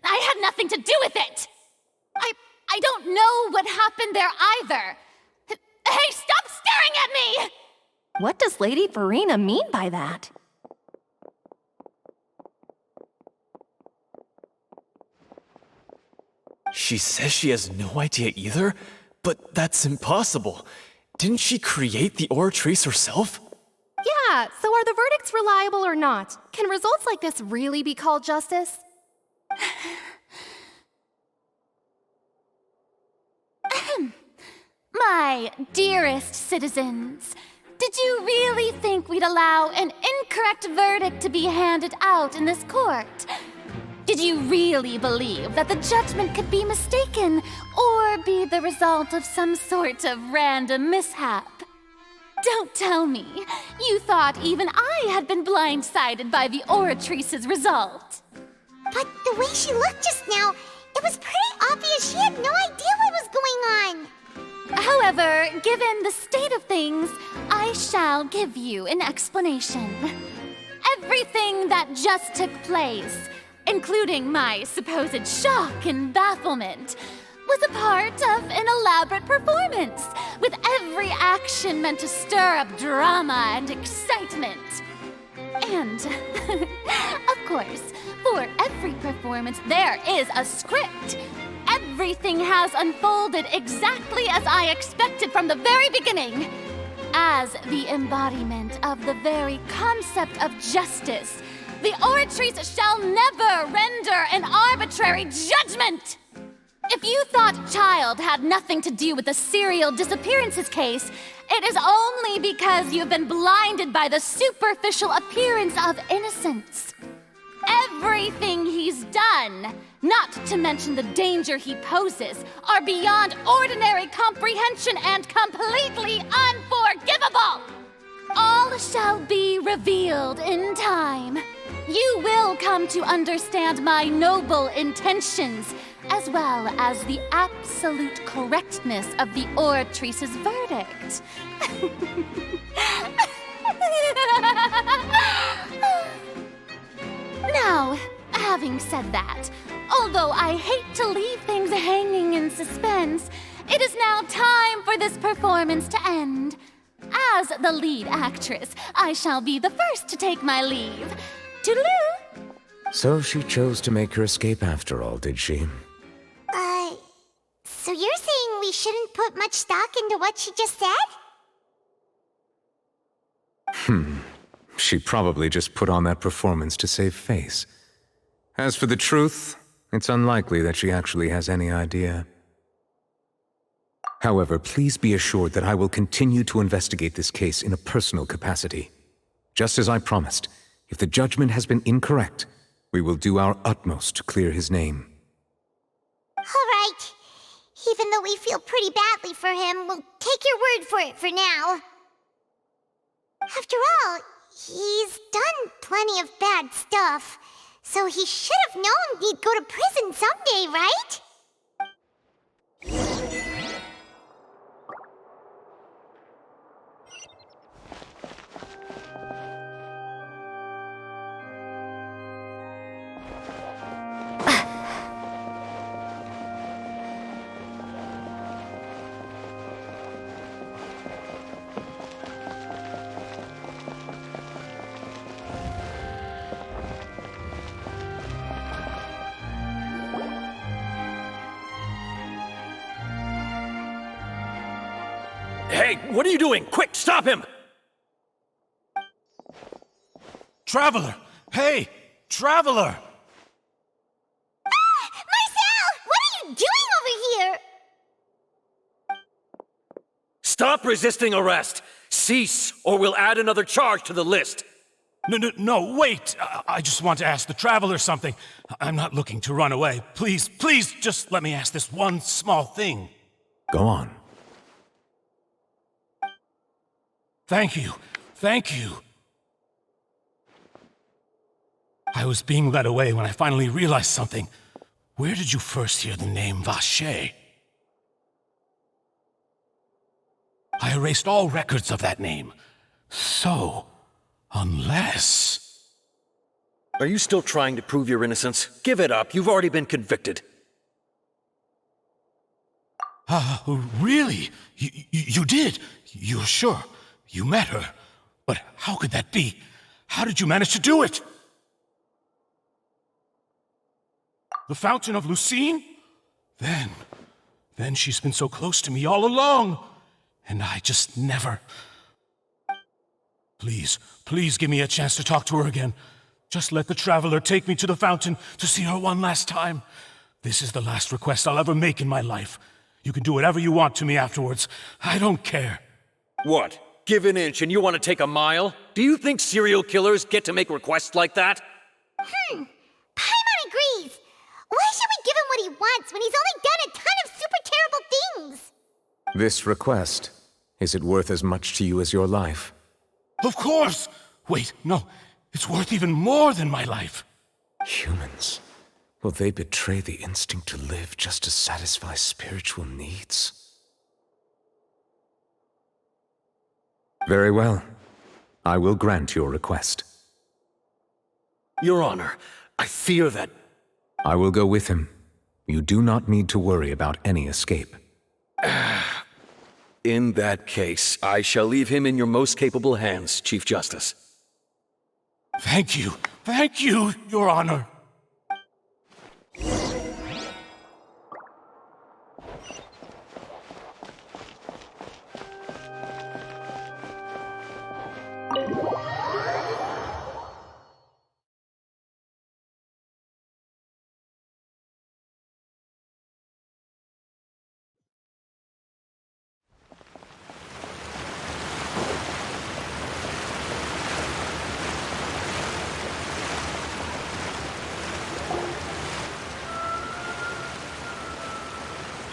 I had nothing to do with it! I don't know what happened there either! Hey, stop staring at me! What does Lady Verena mean by that? She says she has no idea either? But that's impossible. Didn't she create the Oratrice herself? Yeah, so are the verdicts reliable or not? Can results like this really be called justice? My dearest citizens, did you really think we'd allow an incorrect verdict to be handed out in this court? Did you really believe that the judgment could be mistaken or be the result of some sort of random mishap? Don't tell me you thought even I had been blindsided by the Oratrice's result. But the way she looked just now, it was pretty obvious she had no idea what was going on. However, given the state of things, I shall give you an explanation. Everything that just took place, including my supposed shock and bafflement, was a part of an elaborate performance, with every action meant to stir up drama and excitement. And, of course, for every performance there is a script. Everything has unfolded exactly as I expected from the very beginning. As the embodiment of the very concept of justice, the Oratrice shall never render an arbitrary judgment! If you thought Child had nothing to do with the serial disappearances case, it is only because you've been blinded by the superficial appearance of innocence. Everything he's done, not to mention the danger he poses, are beyond ordinary comprehension and completely unforgivable! All shall be revealed in time. You will come to understand my noble intentions, as well as the absolute correctness of the Oratrice's verdict. Now, having said that, although I hate to leave things hanging in suspense, it is now time for this performance to end. As the lead actress, I shall be the first to take my leave. Toodaloo! So she chose to make her escape after all, did she? So you're saying we shouldn't put much stock into what she just said? She probably just put on that performance to save face. As for the truth, it's unlikely that she actually has any idea. However, please be assured that I will continue to investigate this case in a personal capacity. Just as I promised, if the judgment has been incorrect, we will do our utmost to clear his name. All right. Even though we feel pretty badly for him, we'll take your word for it for now. After all, he's done plenty of bad stuff, so he should have known he'd go to prison someday, right? Hey, what are you doing? Quick, stop him! Traveler! Hey! Traveler! Marcel! What are you doing over here? Stop resisting arrest! Cease, or we'll add another charge to the list. No, wait! I just want to ask the Traveler something. I'm not looking to run away. Please, just let me ask this one small thing. Go on. Thank you. I was being led away when I finally realized something. Where did you first hear the name Vacher? I erased all records of that name. So, unless... Are you still trying to prove your innocence? Give it up. You've already been convicted. Really? You did? You're sure? You met her? But how could that be? How did you manage to do it? The Fountain of Lucine? Then she's been so close to me all along. And I just never... Please give me a chance to talk to her again. Just let the Traveler take me to the fountain to see her one last time. This is the last request I'll ever make in my life. You can do whatever you want to me afterwards. I don't care. What? Give an inch and you want to take a mile? Do you think serial killers get to make requests like that? Paimon agrees. Why should we give him what he wants when he's only done a ton of super terrible things? This request, is it worth as much to you as your life? Of course! Wait, no. It's worth even more than my life. Humans. Will they betray the instinct to live just to satisfy spiritual needs? Very well. I will grant your request. Your Honor, I fear that... I will go with him. You do not need to worry about any escape. In that case, I shall leave him in your most capable hands, Chief Justice. Thank you, Your Honor.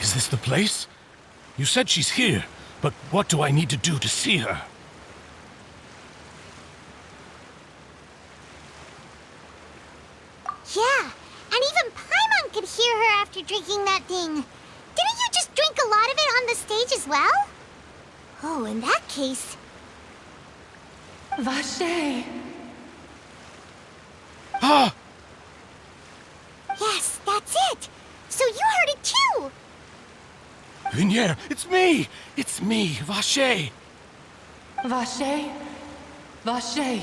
Is this the place? You said she's here, but what do I need to do to see her? Yeah, and even Paimon could hear her after drinking that thing. Didn't you just drink a lot of it on the stage as well? Oh, in that case... Vasher! Ah! Yes, that's it! So you heard it too! Vinier, it's me! It's me, Vasher! Vasher? Vasher!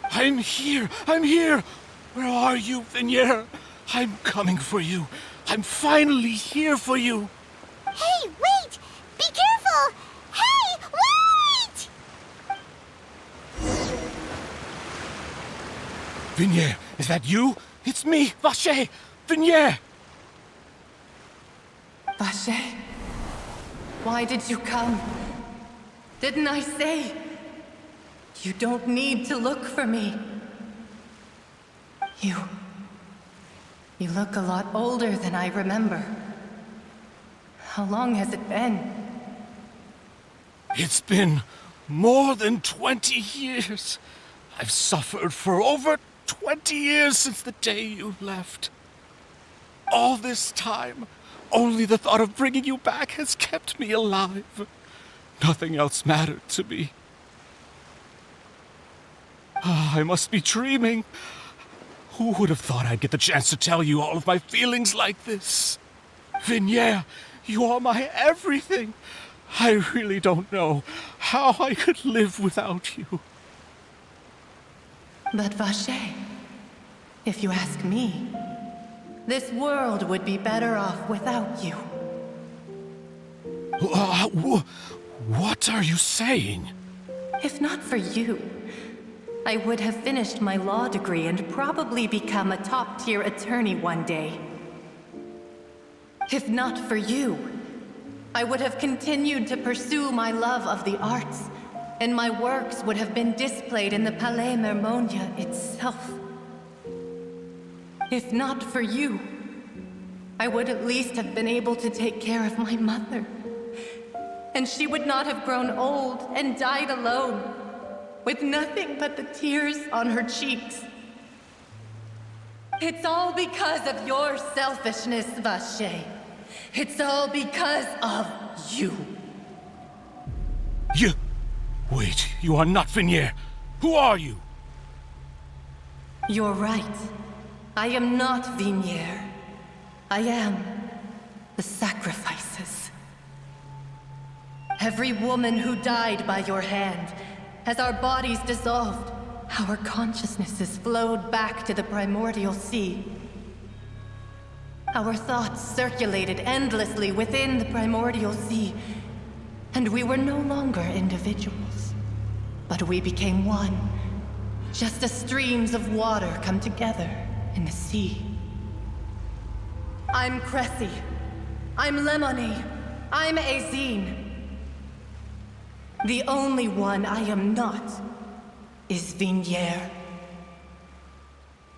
I'm here! Where are you, Vinier? I'm coming for you. I'm finally here for you. Hey, wait! Be careful! Hey, wait! Vinier, is that you? It's me, Vasher! Vinier! Vasher? Why did you come? Didn't I say? You don't need to look for me. You look a lot older than I remember. How long has it been? It's been more than 20 years. I've suffered for over 20 years since the day you left. All this time, only the thought of bringing you back has kept me alive. Nothing else mattered to me. I must be dreaming. Who would have thought I'd get the chance to tell you all of my feelings like this? Vinier, you are my everything. I really don't know how I could live without you. But Vasher, if you ask me, this world would be better off without you. What are you saying? If not for you, I would have finished my law degree and probably become a top-tier attorney one day. If not for you, I would have continued to pursue my love of the arts, and my works would have been displayed in the Palais Mermonia itself. If not for you, I would at least have been able to take care of my mother. And she would not have grown old and died alone, with nothing but the tears on her cheeks. It's all because of your selfishness, Vasher. It's all because of you. You... Wait, you are not Vinier. Who are you? You're right. I am not Vinier. I am the sacrifices. Every woman who died by your hand, as our bodies dissolved, our consciousnesses flowed back to the primordial sea. Our thoughts circulated endlessly within the primordial sea, and we were no longer individuals, but we became one, just as streams of water come together in the sea. I'm Cressy. I'm Lemony. I'm Azine. The only one I am not is Vinier.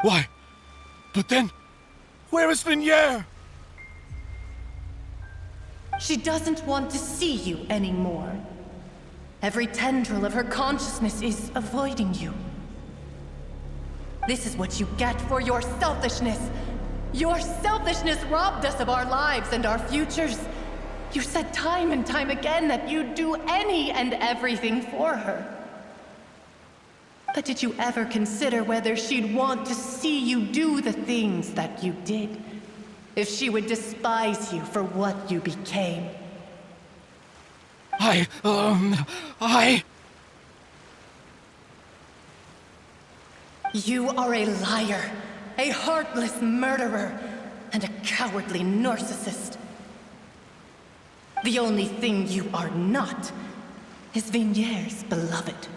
Why? But then, where is Vinier? She doesn't want to see you anymore. Every tendril of her consciousness is avoiding you. This is what you get for your selfishness. Your selfishness robbed us of our lives and our futures. You said time and time again that you'd do any and everything for her. But did you ever consider whether she'd want to see you do the things that you did? If she would despise you for what you became? You are a liar, a heartless murderer, and a cowardly narcissist. The only thing you are not is Vinier's beloved.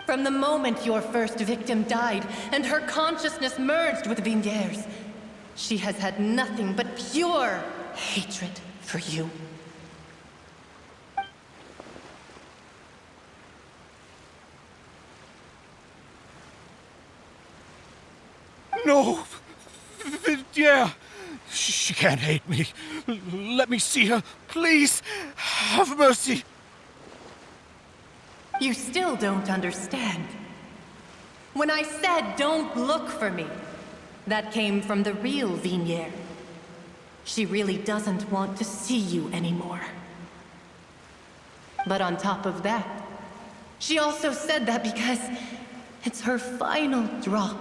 From the moment your first victim died and her consciousness merged with Vinier's, she has had nothing but pure hatred for you. No! Vinier! She can't hate me. Let me see her, please. Have mercy. You still don't understand. When I said don't look for me, that came from the real Vinier. She really doesn't want to see you anymore. But on top of that, she also said that because it's her final drop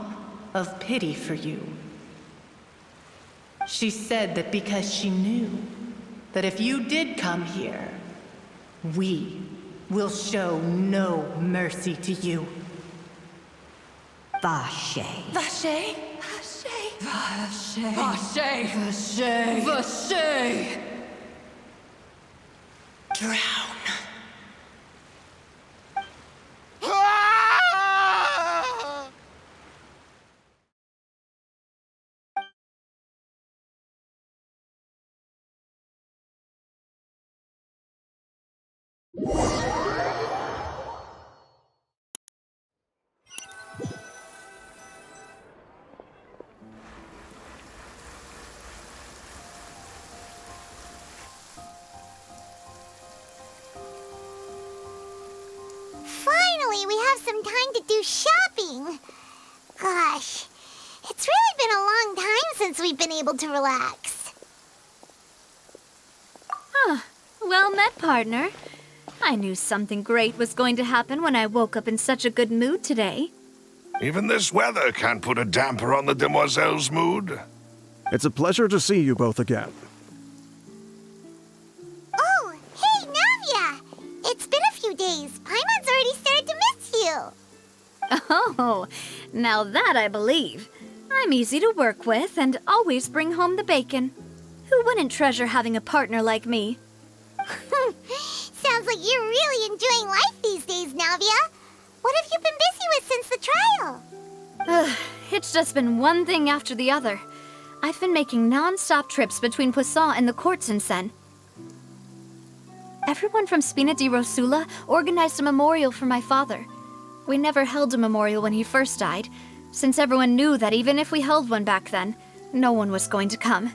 of pity for you. She said that because she knew that if you did come here, we will show no mercy to you. Vache. Vache? Vache. Vache. Vache. Vache. Drown. Finally, we have some time to do shopping. Gosh, it's really been a long time since we've been able to relax. Well met, partner. I knew something great was going to happen when I woke up in such a good mood today. Even this weather can't put a damper on the demoiselle's mood. It's a pleasure to see you both again. Oh, hey, Navia! It's been a few days. Paimon's already started to miss you. Oh, now that I believe. I'm easy to work with and always bring home the bacon. Who wouldn't treasure having a partner like me? Sounds like you're really enjoying life these days, Navia. What have you been busy with since the trial? It's just been one thing after the other. I've been making non-stop trips between Poisson and the court since then. Everyone from Spina di Rosula organized a memorial for my father. We never held a memorial when he first died, since everyone knew that even if we held one back then, no one was going to come.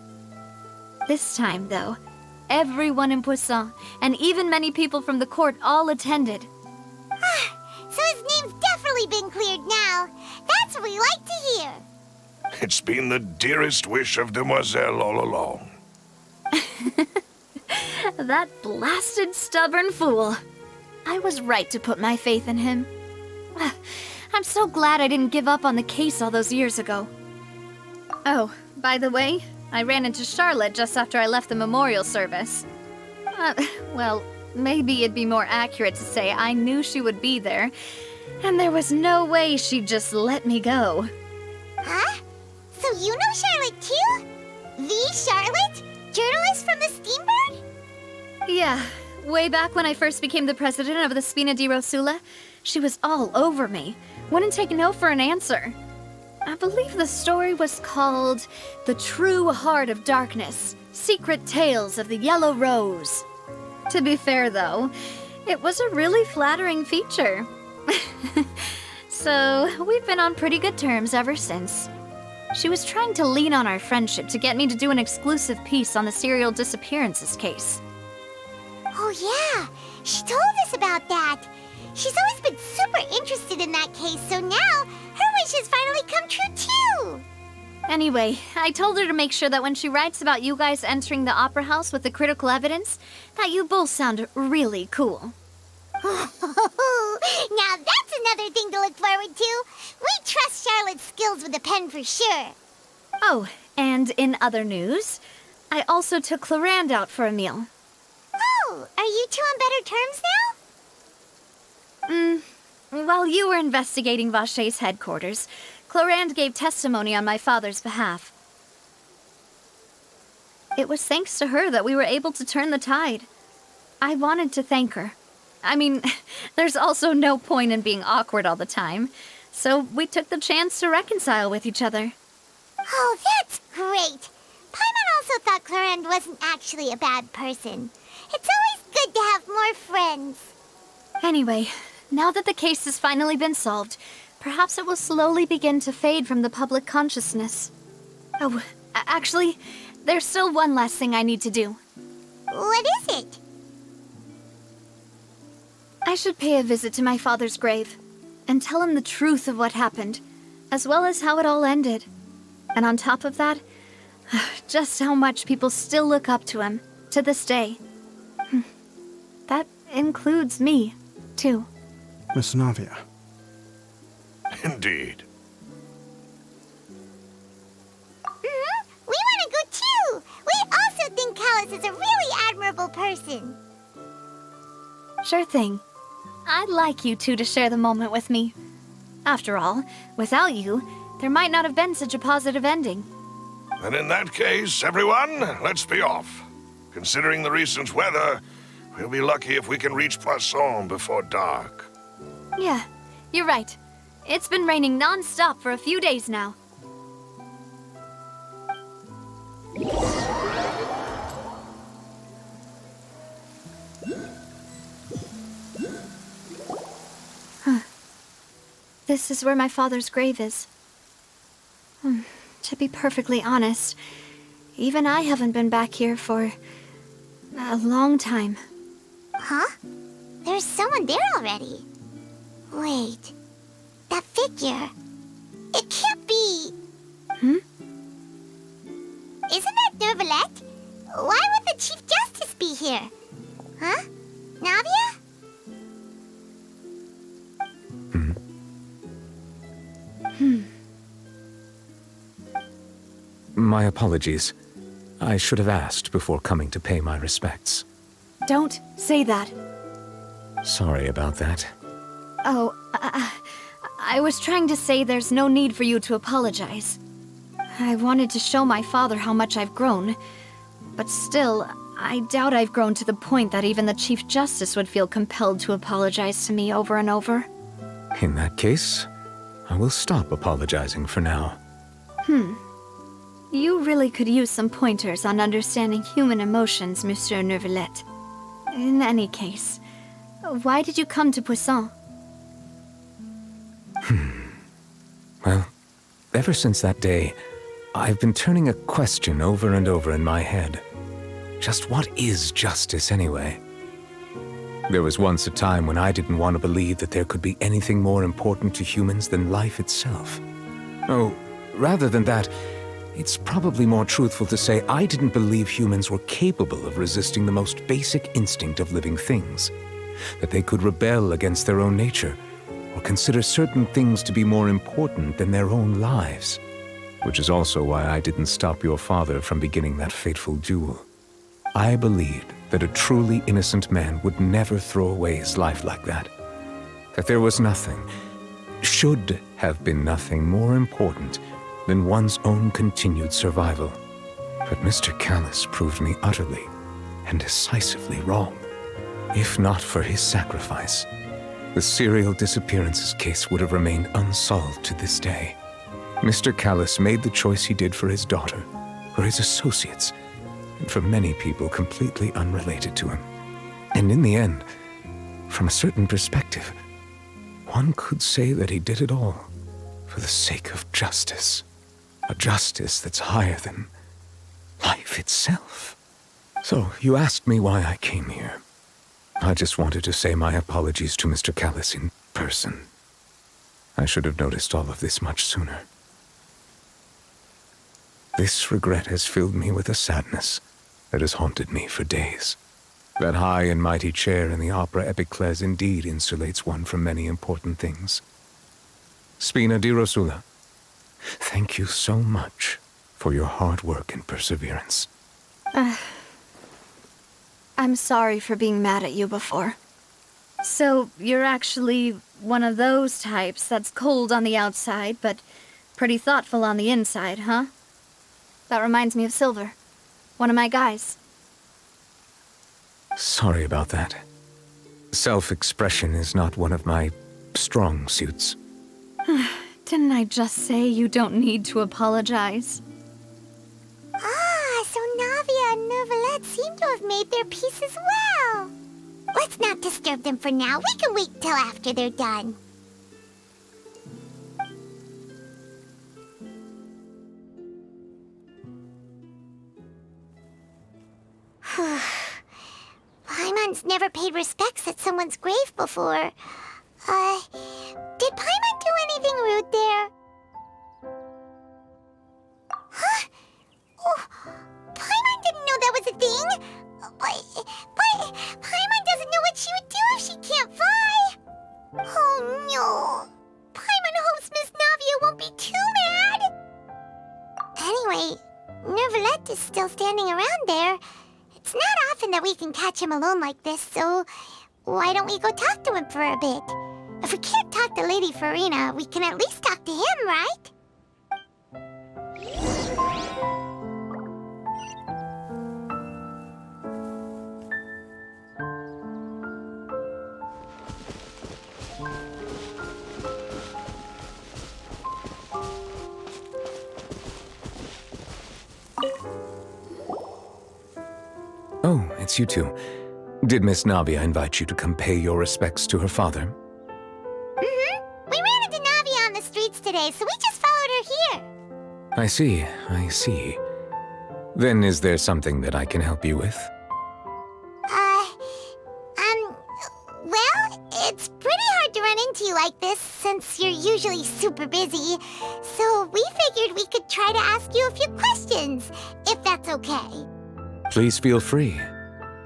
This time, though, everyone in Poisson, and even many people from the court, all attended. So his name's definitely been cleared now. That's what we like to hear. It's been the dearest wish of Demoiselle all along. That blasted stubborn fool. I was right to put my faith in him. I'm so glad I didn't give up on the case all those years ago. Oh, by the way, I ran into Charlotte just after I left the memorial service. Well, maybe it'd be more accurate to say I knew she would be there, and there was no way she'd just let me go. Huh? So you know Charlotte too? The Charlotte? Journalist from the Steambird? Yeah, way back when I first became the president of the Spina di Rosula, she was all over me. Wouldn't take no for an answer. I believe the story was called The True Heart of Darkness, Secret Tales of the Yellow Rose. To be fair, though, it was a really flattering feature. So, we've been on pretty good terms ever since. She was trying to lean on our friendship to get me to do an exclusive piece on the serial disappearances case. Oh yeah, she told us about that. She's always been super interested in that case, so now her wish has finally come true too! Anyway, I told her to make sure that when she writes about you guys entering the opera house with the critical evidence, that you both sound really cool. Now that's another thing to look forward to. We trust Charlotte's skills with a pen for sure. Oh, and in other news, I also took Clarand out for a meal. Oh, are you two on better terms now? While you were investigating Vacher's headquarters, Clarand gave testimony on my father's behalf. It was thanks to her that we were able to turn the tide. I wanted to thank her. I mean, there's also no point in being awkward all the time, so we took the chance to reconcile with each other. Oh, that's great! Pаймon also thought Clarand wasn't actually a bad person. It's always good to have more friends. Anyway, now that the case has finally been solved, perhaps it will slowly begin to fade from the public consciousness. Oh, actually, there's still one last thing I need to do. What is it? I should pay a visit to my father's grave and tell him the truth of what happened, as well as how it all ended. And on top of that, just how much people still look up to him to this day. That includes me, too. Miss Navia. Indeed. We want to go too! We also think Kallas is a really admirable person. Sure thing. I'd like you two to share the moment with me. After all, without you, there might not have been such a positive ending. Then in that case, everyone, let's be off. Considering the recent weather, we'll be lucky if we can reach Poisson before dark. Yeah, you're right. It's been raining non-stop for a few days now. This is where my father's grave is. To be perfectly honest, even I haven't been back here for a long time. Huh? There's someone there already. Wait, that figure. It can't be... Isn't that Neuvillette? Why would the Chief Justice be here? Huh? Navia? My apologies. I should have asked before coming to pay my respects. Don't say that. Sorry about that. Oh, I was trying to say there's no need for you to apologize. I wanted to show my father how much I've grown, but still, I doubt I've grown to the point that even the Chief Justice would feel compelled to apologize to me over and over. In that case, I will stop apologizing for now. You really could use some pointers on understanding human emotions, Monsieur Neuvillette. In any case, why did you come to Poisson? Well, ever since that day, I've been turning a question over and over in my head. Just what is justice anyway? There was once a time when I didn't want to believe that there could be anything more important to humans than life itself. Oh, rather than that, it's probably more truthful to say I didn't believe humans were capable of resisting the most basic instinct of living things, that they could rebel against their own nature, or consider certain things to be more important than their own lives. Which is also why I didn't stop your father from beginning that fateful duel. I believed that a truly innocent man would never throw away his life like that. That there was nothing, should have been nothing more important than one's own continued survival. But Mr. Kallus proved me utterly and decisively wrong. If not for his sacrifice, the serial disappearances case would have remained unsolved to this day. Mr. Kallus made the choice he did for his daughter, for his associates, and for many people completely unrelated to him. And in the end, from a certain perspective, one could say that he did it all for the sake of justice. A justice that's higher than life itself. So, you asked me why I came here. I just wanted to say my apologies to Mr. Kallus in person. I should have noticed all of this much sooner. This regret has filled me with a sadness that has haunted me for days. That high and mighty chair in the opera Epicles indeed insulates one from many important things. Spina di Rosula, thank you so much for your hard work and perseverance. I'm sorry for being mad at you before. So, you're actually one of those types that's cold on the outside, but pretty thoughtful on the inside, huh? That reminds me of Silver, one of my guys. Sorry about that. Self-expression is not one of my strong suits. Didn't I just say you don't need to apologize? Ah, so Navia and Neuvillette seem to have made their peace as well. Let's not disturb them for now. We can wait till after they're done. Paimon's never paid respects at someone's grave before. Did Paimon do anything rude there? Huh? Oh, Paimon didn't know that was a thing. But Paimon doesn't know what she would do if she can't fly. Oh no. Paimon hopes Miss Navia won't be too mad. Anyway, Neuvillette is still standing around there. It's not often that we can catch him alone like this, so why don't we go talk to him for a bit? If we can't talk to Lady Farina, we can at least talk to him, right? Oh, it's you two. Did Miss Navia invite you to come pay your respects to her father? Mm-hmm. We ran into Navia on the streets today, so we just followed her here. I see. Then is there something that I can help you with? Well, it's pretty hard to run into you like this since you're usually super busy. So we figured we could try to ask you a few questions, if that's okay. Please feel free.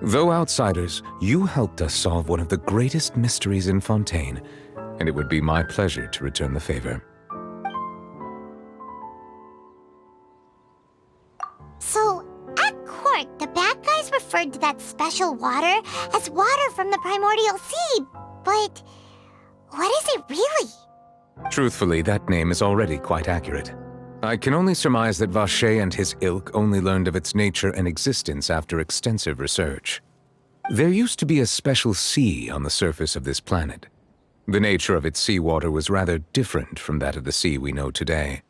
Though outsiders, you helped us solve one of the greatest mysteries in Fontaine, and it would be my pleasure to return the favor. So, at court, the bad guys referred to that special water as water from the primordial sea, but what is it really? Truthfully, that name is already quite accurate. I can only surmise that Vacher and his ilk only learned of its nature and existence after extensive research. There used to be a special sea on the surface of this planet. The nature of its seawater was rather different from that of the sea we know today.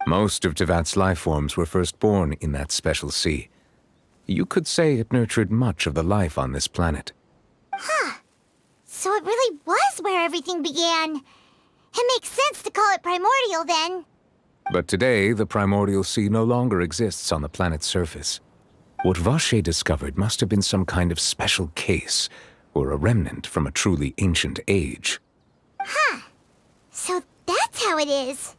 Most of Tevat's life forms were first born in that special sea. You could say it nurtured much of the life on this planet. Huh. So it really was where everything began. It makes sense to call it primordial then. But today, the primordial sea no longer exists on the planet's surface. What Vacher discovered must have been some kind of special case, or a remnant from a truly ancient age. Huh. So that's how it is.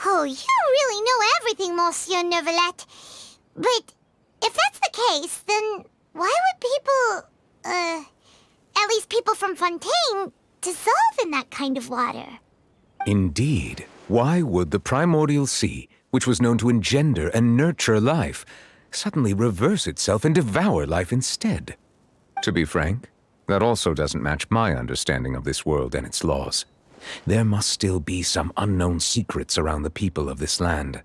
Oh, you really know everything, Monsieur Neuvillette. But if that's the case, then why would people, at least people from Fontaine, dissolve in that kind of water? Indeed. Why would the primordial sea, which was known to engender and nurture life, suddenly reverse itself and devour life instead? To be frank, that also doesn't match my understanding of this world and its laws. There must still be some unknown secrets around the people of this land.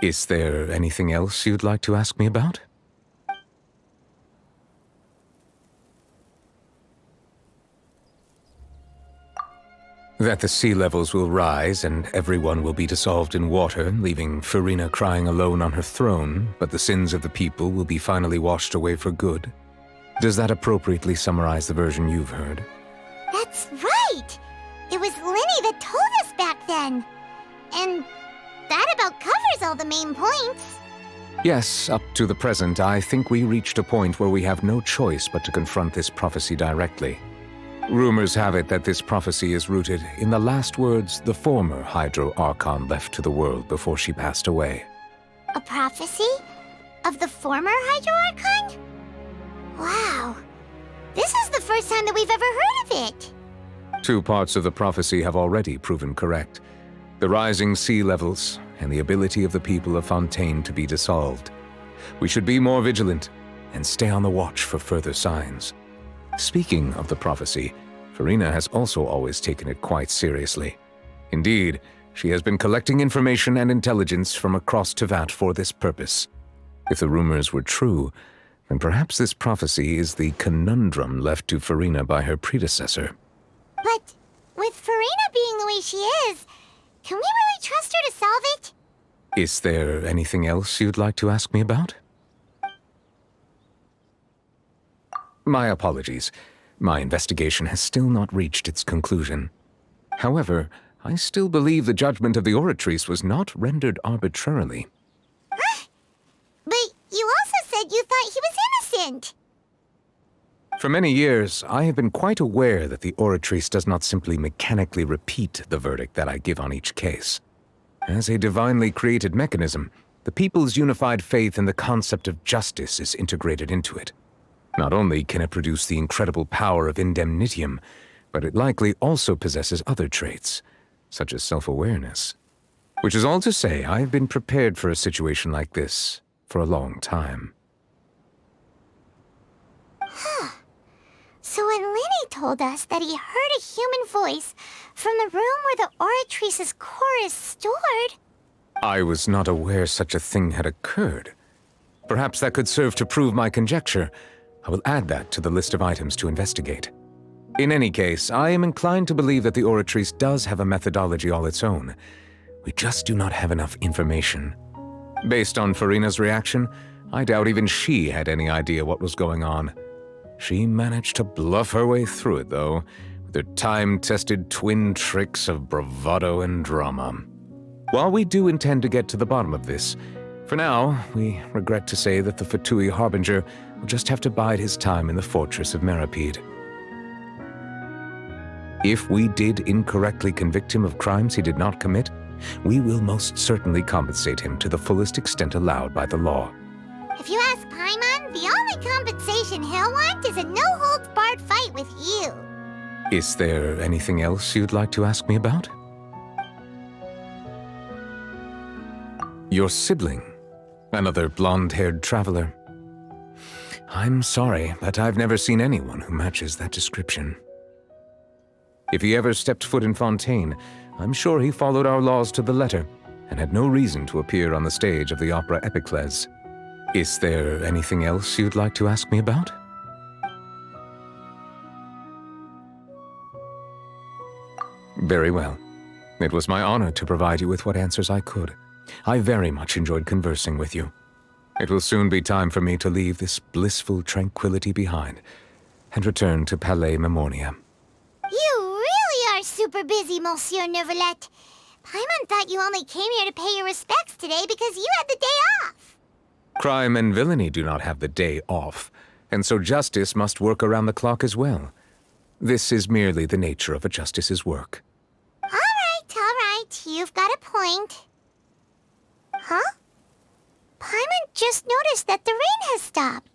Is there anything else you'd like to ask me about? That the sea levels will rise and everyone will be dissolved in water, leaving Farina crying alone on her throne, but the sins of the people will be finally washed away for good. Does that appropriately summarize the version you've heard? That's right! It was Linny that told us back then. And that about covers all the main points. Yes, up to the present, I think we reached a point where we have no choice but to confront this prophecy directly. Rumors have it that this prophecy is rooted in the last words the former Hydro Archon left to the world before she passed away. A prophecy? Of the former Hydro Archon? Wow. This is the first time that we've ever heard of it. 2 parts of the prophecy have already proven correct. The rising sea levels and the ability of the people of Fontaine to be dissolved. We should be more vigilant and stay on the watch for further signs. Speaking of the prophecy, Farina has also always taken it quite seriously. Indeed, she has been collecting information and intelligence from across Tevat for this purpose. If the rumors were true, then perhaps this prophecy is the conundrum left to Farina by her predecessor. But with Farina being the way she is, can we really trust her to solve it? Is there anything else you'd like to ask me about? My apologies. My investigation has still not reached its conclusion. However, I still believe the judgment of the Oratrice was not rendered arbitrarily. Huh? But you also said you thought he was innocent. For many years, I have been quite aware that the Oratrice does not simply mechanically repeat the verdict that I give on each case. As a divinely created mechanism, the people's unified faith in the concept of justice is integrated into it. Not only can it produce the incredible power of indemnitium, but it likely also possesses other traits, such as self-awareness. Which is all to say, I have been prepared for a situation like this for a long time. Huh. So when Linny told us that he heard a human voice from the room where the Oratrice's core is stored... I was not aware such a thing had occurred. Perhaps that could serve to prove my conjecture. I will add that to the list of items to investigate. In any case, I am inclined to believe that the Oratrice does have a methodology all its own. We just do not have enough information. Based on Farina's reaction, I doubt even she had any idea what was going on. She managed to bluff her way through it, though, with her time-tested twin tricks of bravado and drama. While we do intend to get to the bottom of this, for now, we regret to say that the Fatui Harbinger will just have to bide his time in the fortress of Meripede. If we did incorrectly convict him of crimes he did not commit, we will most certainly compensate him to the fullest extent allowed by the law. If you ask Pаймon, the only compensation he'll want is a no-holds-barred fight with you. Is there anything else you'd like to ask me about? Your sibling, another blonde-haired traveler. I'm sorry, but I've never seen anyone who matches that description. If he ever stepped foot in Fontaine, I'm sure he followed our laws to the letter and had no reason to appear on the stage of the opera Epiclese. Is there anything else you'd like to ask me about? Very well. It was my honor to provide you with what answers I could. I very much enjoyed conversing with you. It will soon be time for me to leave this blissful tranquility behind and return to Palais Memornia. You really are super busy, Monsieur Neuvillette. Pаймon thought you only came here to pay your respects today because you had the day off. Crime and villainy do not have the day off, and so justice must work around the clock as well. This is merely the nature of a justice's work. All right, you've got a point. Huh? Paimon just noticed that the rain has stopped.